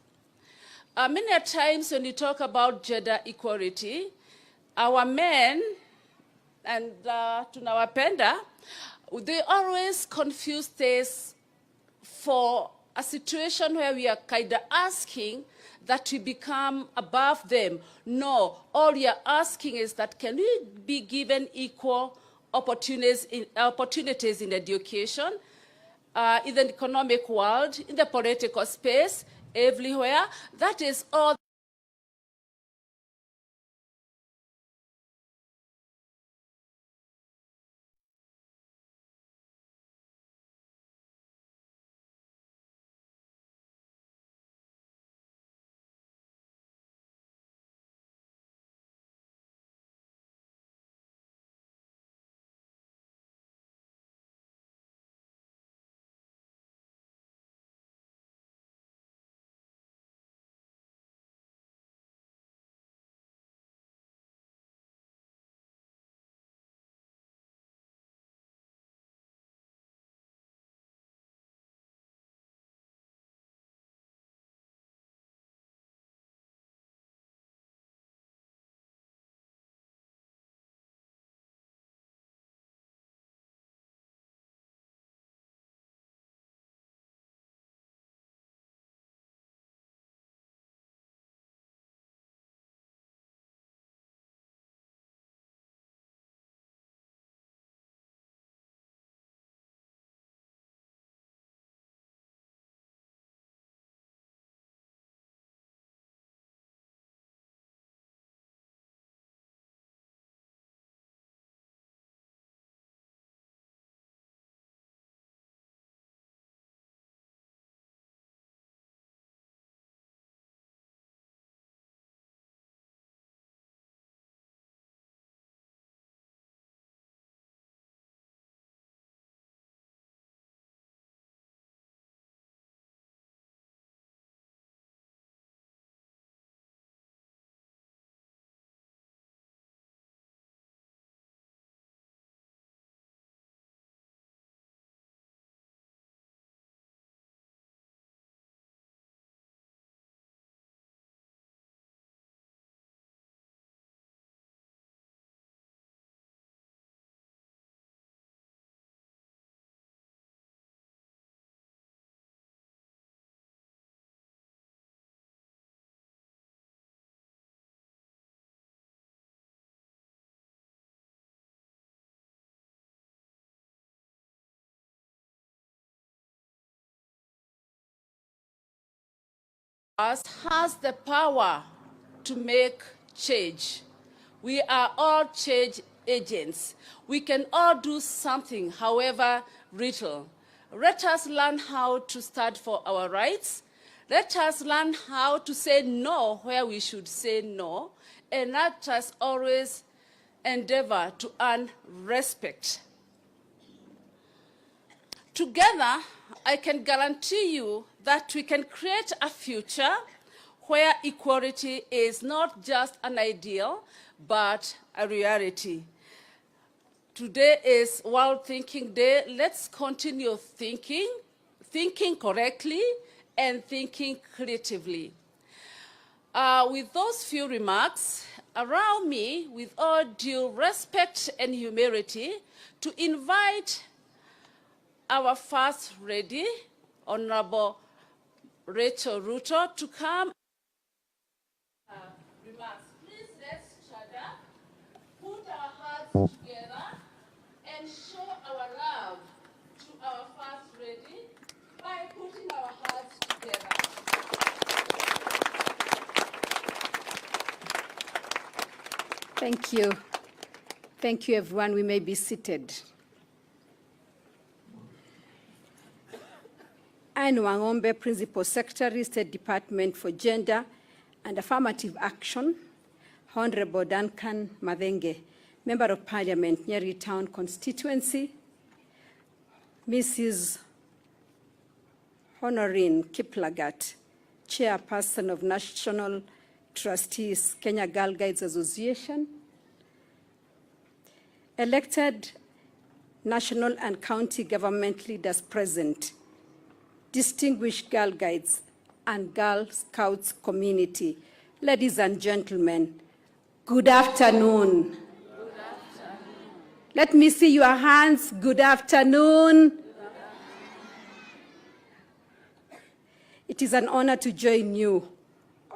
Many times when you talk about gender equality, our men, and tunawapenda, they always confuse this for a situation where we are kind of asking that we become above them. No, all we are asking is that can we be given equal opportunities in education, in the economic world, in the political space, everywhere. That is all. Has the power to make change. We are all change agents. We can all do something, however little. Let us learn how to stand for our rights. Let us learn how to say no where we should say no, and let us always endeavor to earn respect. Together, I can guarantee you that we can create a future where equality is not just an ideal, but a reality. Today is World Thinking Day. Let's continue thinking correctly, and thinking creatively. With those few remarks, allow me, with all due respect and humility, to invite our First Lady, Honorable Rachel Ruto, to come. Remarks. Please let's shut up, put our hearts together, and show our love to our First Lady by putting our hearts together. Thank you. Thank you, everyone. We may be seated. Anne Wangombe, Principal Secretary, State Department for Gender and Affirmative Action. Honorable Duncan Mathenge, Member of Parliament, Nyeri Town Constituency. Mrs. Honorine Kiplagat, Chairperson of National Trustees, Kenya Girl Guides Association. Elected national and county government leaders present, distinguished Girl Guides and Girl Scouts community, ladies and gentlemen, good afternoon. Good afternoon. Let me see your hands. Good afternoon. It is an honor to join you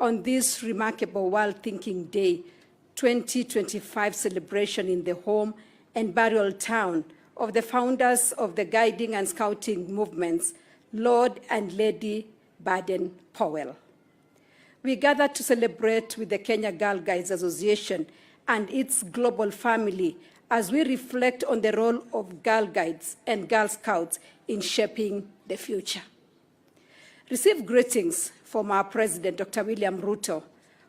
on this remarkable World Thinking Day 2025 celebration in the home and burial town of the founders of the guiding and scouting movements, Lord and Lady Baden-Powell. We gather to celebrate with the Kenya Girl Guides Association and its global family as we reflect on the role of Girl Guides and Girl Scouts in shaping the future. Receive greetings from our President, Dr. William Ruto,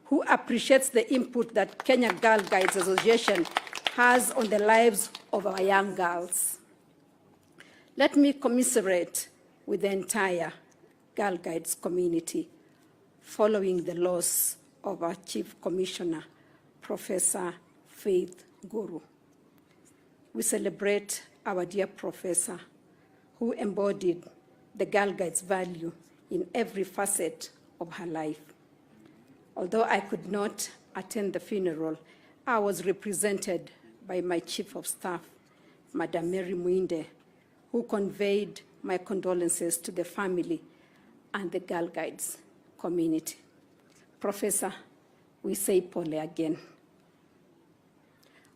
who appreciates the input that Kenya Girl Guides Association has on the lives of our young girls. Let me commiserate with the entire Girl Guides community following the loss of our Chief Commissioner, Professor Faith Guru. We celebrate our dear professor who embodied the Girl Guides value in every facet of her life. Although I could not attend the funeral, I was represented by my Chief of Staff, Madam Mary Muinde, who conveyed my condolences to the family and the Girl Guides community. Professor, we say pole again.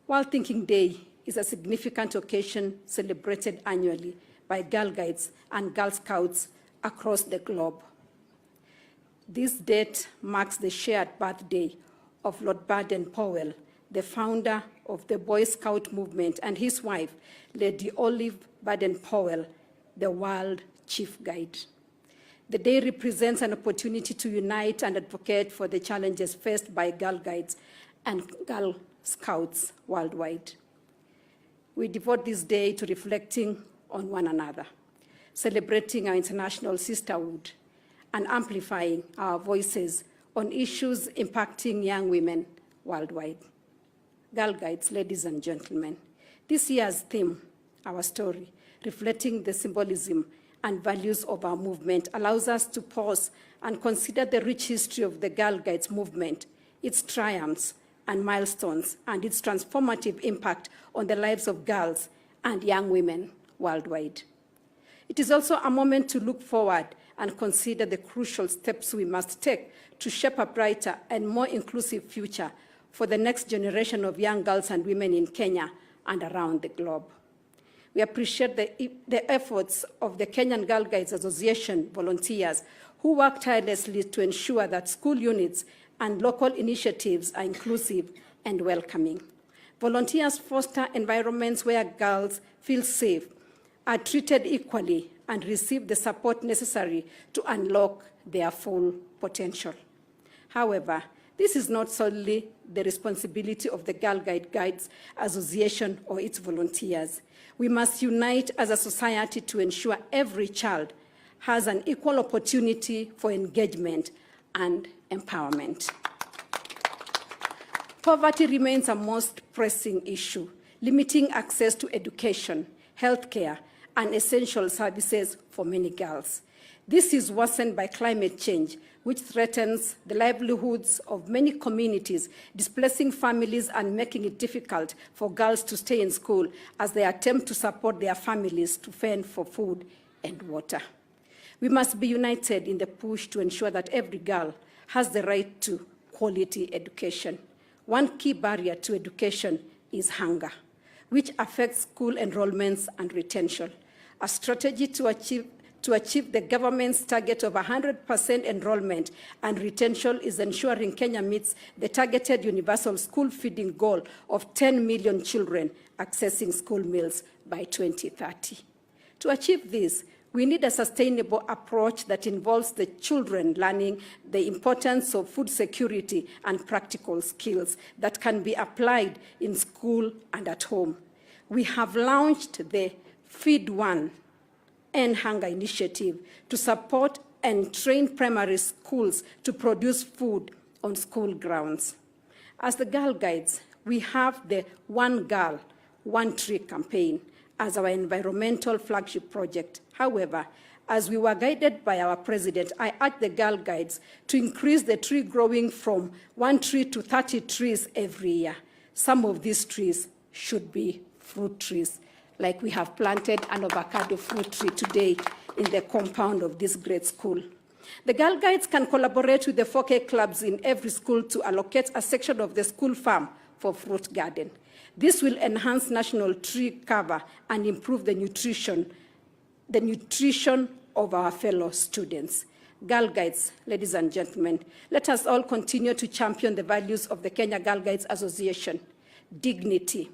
World Thinking Day is a significant occasion celebrated annually by Girl Guides and Girl Scouts across the globe. This date marks the shared birthday of Lord Baden-Powell, the founder of the Boy Scout movement, and his wife, Lady Olive Baden-Powell, the World Chief Guide. The day represents an opportunity to unite and advocate for the challenges faced by Girl Guides and Girl Scouts worldwide. We devote this day to reflecting on one another, celebrating our international sisterhood, and amplifying our voices on issues impacting young women worldwide. Girl Guides, ladies and gentlemen, this year's theme, our story, reflecting the symbolism and values of our movement, allows us to pause and consider the rich history of the Girl Guides movement, its triumphs and milestones, and its transformative impact on the lives of girls and young women worldwide. It is also a moment to look forward and consider the crucial steps we must take to shape a brighter and more inclusive future for the next generation of young girls and women in Kenya and around the globe. We appreciate the efforts of the Kenyan Girl Guides Association volunteers who work tirelessly to ensure that school units and local initiatives are inclusive and welcoming. Volunteers foster environments where girls feel safe, are treated equally, and receive the support necessary to unlock their full potential. However, this is not solely the responsibility of the Girl Guides Association or its volunteers. We must unite as a society to ensure every child has an equal opportunity for engagement and empowerment. Poverty remains a most pressing issue, limiting access to education, healthcare, and essential services for many girls. This is worsened by climate change, which threatens the livelihoods of many communities, displacing families and making it difficult for girls to stay in school as they attempt to support their families to fend for food and water. We must be united in the push to ensure that every girl has the right to quality education. One key barrier to education is hunger, which affects school enrollments and retention. A strategy to achieve the government's target of 100% enrollment and retention is ensuring Kenya meets the targeted universal school feeding goal of 10 million children accessing school meals by 2030. To achieve this, we need a sustainable approach that involves the children learning the importance of food security and practical skills that can be applied in school and at home. We have launched the Feed One End Hunger initiative to support and train primary schools to produce food on school grounds. As the Girl Guides, we have the One Girl, One Tree campaign as our environmental flagship project. However, as we were guided by our president, I urge the Girl Guides to increase the tree growing from 1 tree to 30 trees every year. Some of these trees should be fruit trees, like we have planted an avocado fruit tree today in the compound of this great school. The Girl Guides can collaborate with the 4K clubs in every school to allocate a section of the school farm for fruit garden. This will enhance national tree cover and improve the nutrition of our fellow students. Girl Guides, ladies and gentlemen, let us all continue to champion the values of the Kenya Girl Guides Association: dignity,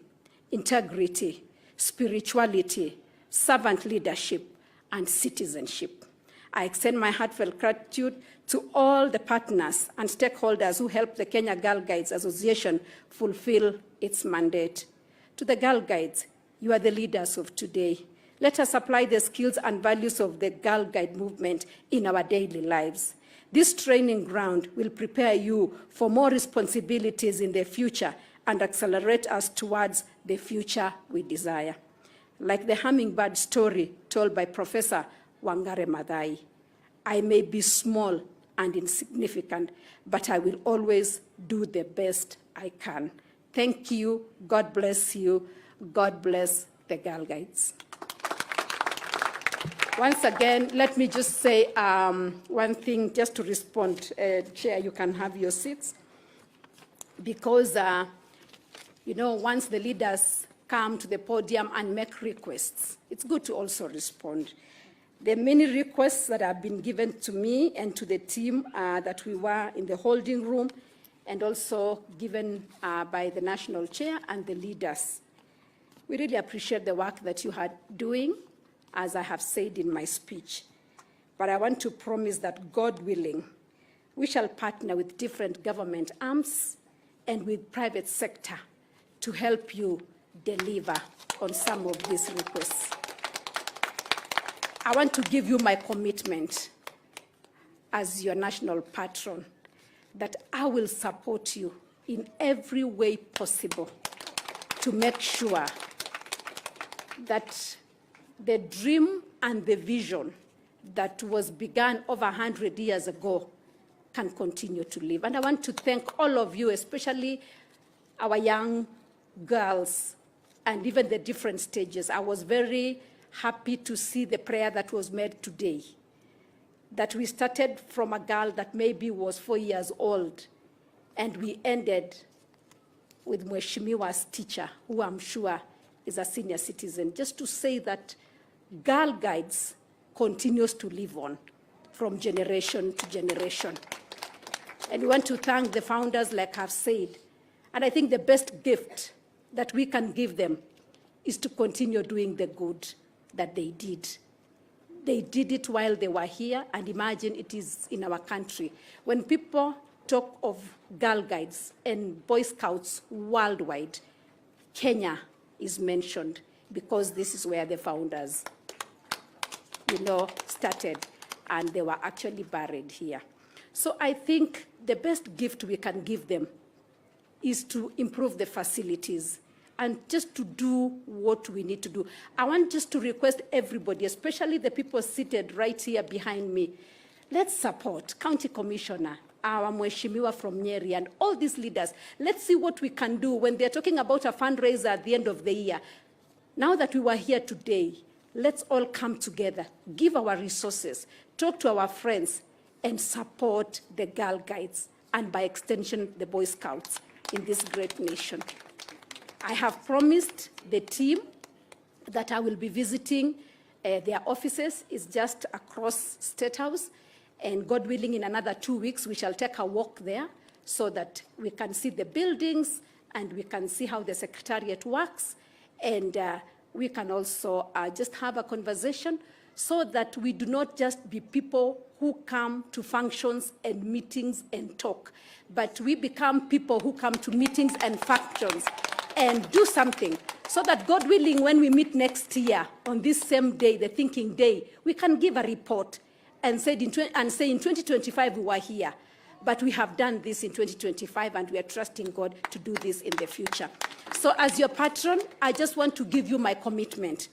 integrity, spirituality, servant leadership, and citizenship. I extend my heartfelt gratitude to all the partners and stakeholders who helped the Kenya Girl Guides Association fulfill its mandate. To the Girl Guides, you are the leaders of today. Let us apply the skills and values of the Girl Guide movement in our daily lives. This training ground will prepare you for more responsibilities in the future and accelerate us towards the future we desire. Like the hummingbird story told by Professor Wangare Maathai, I may be small and insignificant, but I will always do the best I can. Thank you. God bless you. God bless the Girl Guides. Once again, let me just say one thing just to respond. Chair, you can have your seats. Because, once the leaders come to the podium and make requests, it's good to also respond. There are many requests that have been given to me and to the team that we were in the holding room, and also given by the national chair and the leaders. We really appreciate the work that you are doing, as I have said in my speech. But I want to promise that, God willing, we shall partner with different government arms and with private sector to help you deliver on some of these requests. I want to give you my commitment as your national patron that I will support you in every way possible to make sure that the dream and the vision that was begun over 100 years ago can continue to live. And I want to thank all of you, especially our young girls and even the different stages. I was very happy to see the prayer that was made today, that we started from a girl that maybe was 4 years old, and we ended with Mheshimiwa's teacher, who I'm sure is a senior citizen, just to say that Girl Guides continues to live on from generation to generation. And we want to thank the founders, like I've said. And I think the best gift that we can give them is to continue doing the good that they did. They did it while they were here, and imagine it is in our country. When people talk of Girl Guides and Boy Scouts worldwide, Kenya is mentioned because this is where the founders, started, and they were actually buried here. So I think the best gift we can give them is to improve the facilities and just to do what we need to do. I want just to request everybody, especially the people seated right here behind me, let's support County Commissioner, our Mheshimiwa from Nyeri, and all these leaders. Let's see what we can do when they're talking about a fundraiser at the end of the year. Now that we were here today, let's all come together, give our resources, talk to our friends, and support the Girl Guides, and by extension, the Boy Scouts in this great nation. I have promised the team that I will be visiting their offices. It's just across State House, and God willing, in another 2 weeks, we shall take a walk there so that we can see the buildings and we can see how the Secretariat works, and we can also just have a conversation so that we do not just be people who come to functions and meetings and talk, but we become people who come to meetings and functions and do something, so that God willing, when we meet next year on this same day, the thinking day, we can give a report and say in 2025 we were here, but we have done this in 2025 and we are trusting God to do this in the future. So as your patron, I just want to give you my commitment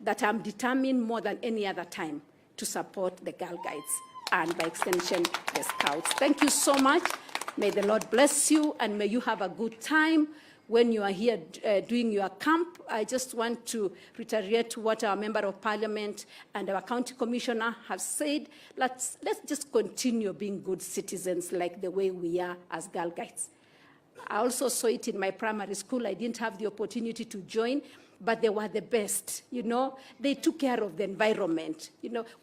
that I'm determined more than any other time to support the Girl Guides and by extension the Scouts. Thank you so much. May the Lord bless you and may you have a good time when you are here doing your camp. I just want to reiterate what our Member of Parliament and our County Commissioner have said. Let's just continue being good citizens like the way we are as Girl Guides. I also saw it in my primary school. I didn't have the opportunity to join, but they were the best, They took care of the environment.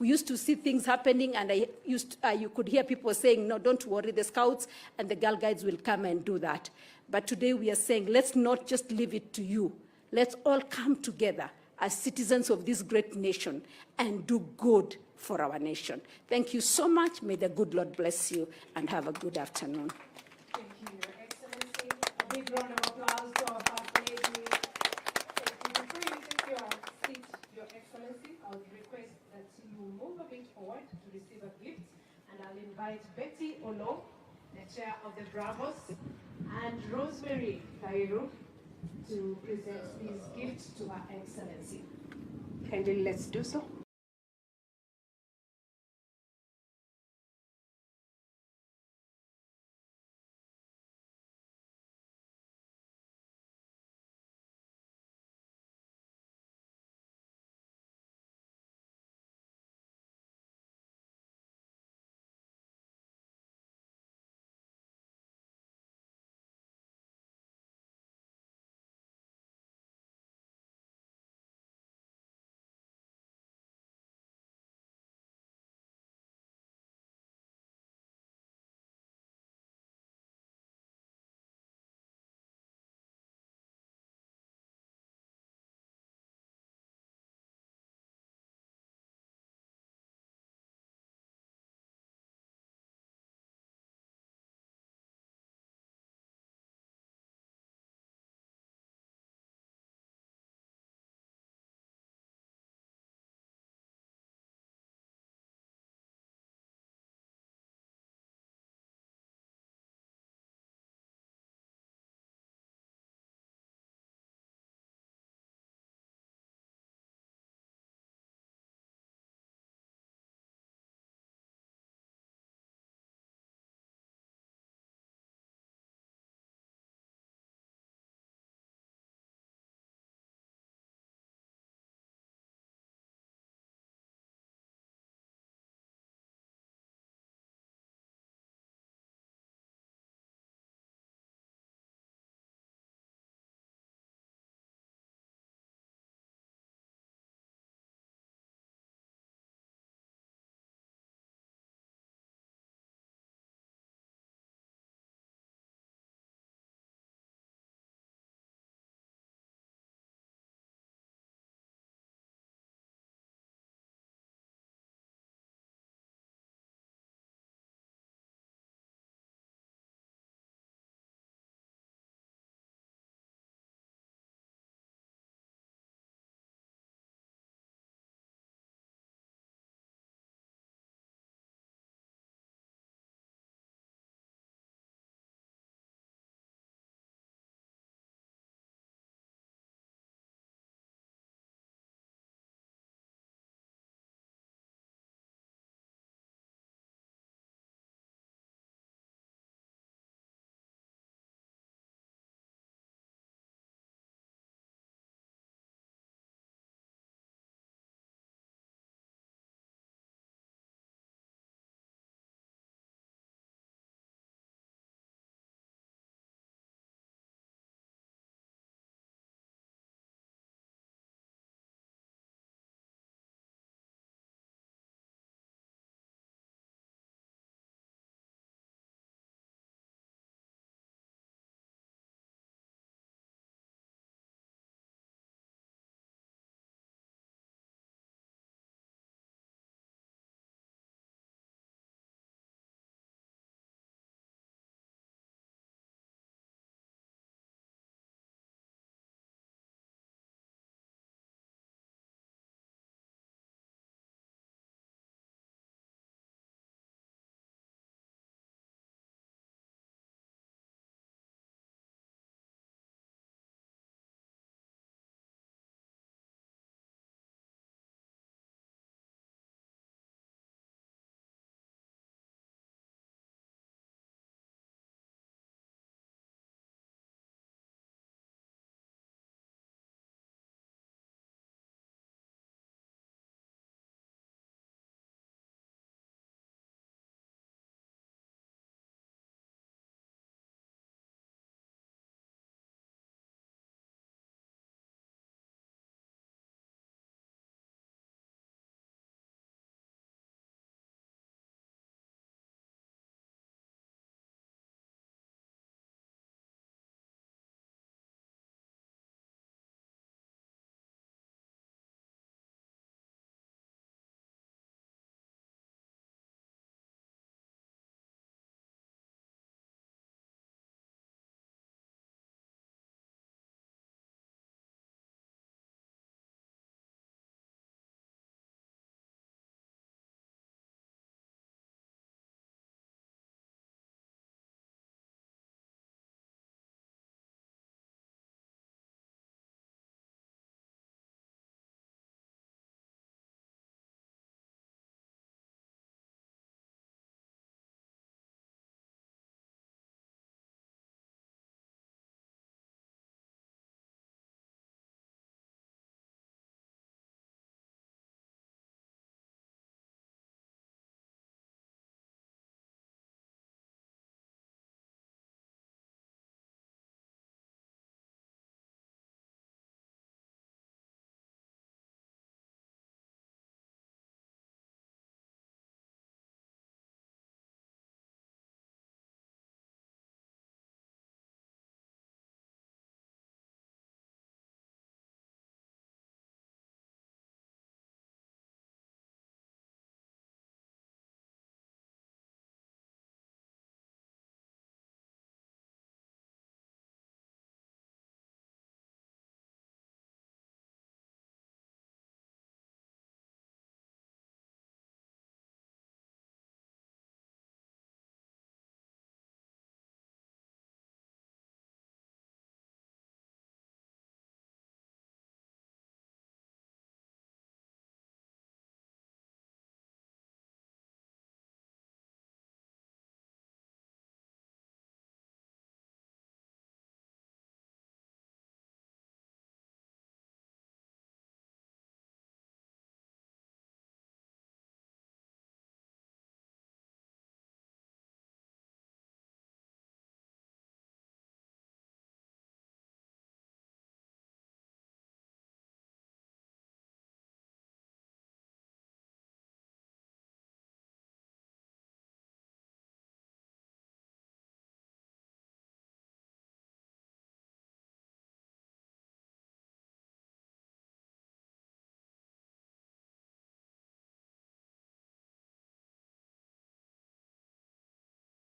We used to see things happening, and you could hear people saying, no, don't worry, the Scouts and the Girl Guides will come and do that. But today we are saying, let's not just leave it to you. Let's all come together as citizens of this great nation and do good for our nation. Thank you so much. May the good Lord bless you and have a good afternoon. Thank you, Your Excellency. A big round of applause to our First Lady. Before you take your seat, Your Excellency, I would request that you move a bit forward to receive a gift, and I'll invite Betty Olo, the chair of the Bravos, and Rosemary Kairu to present this gift to Her Excellency. Kindly let's do so.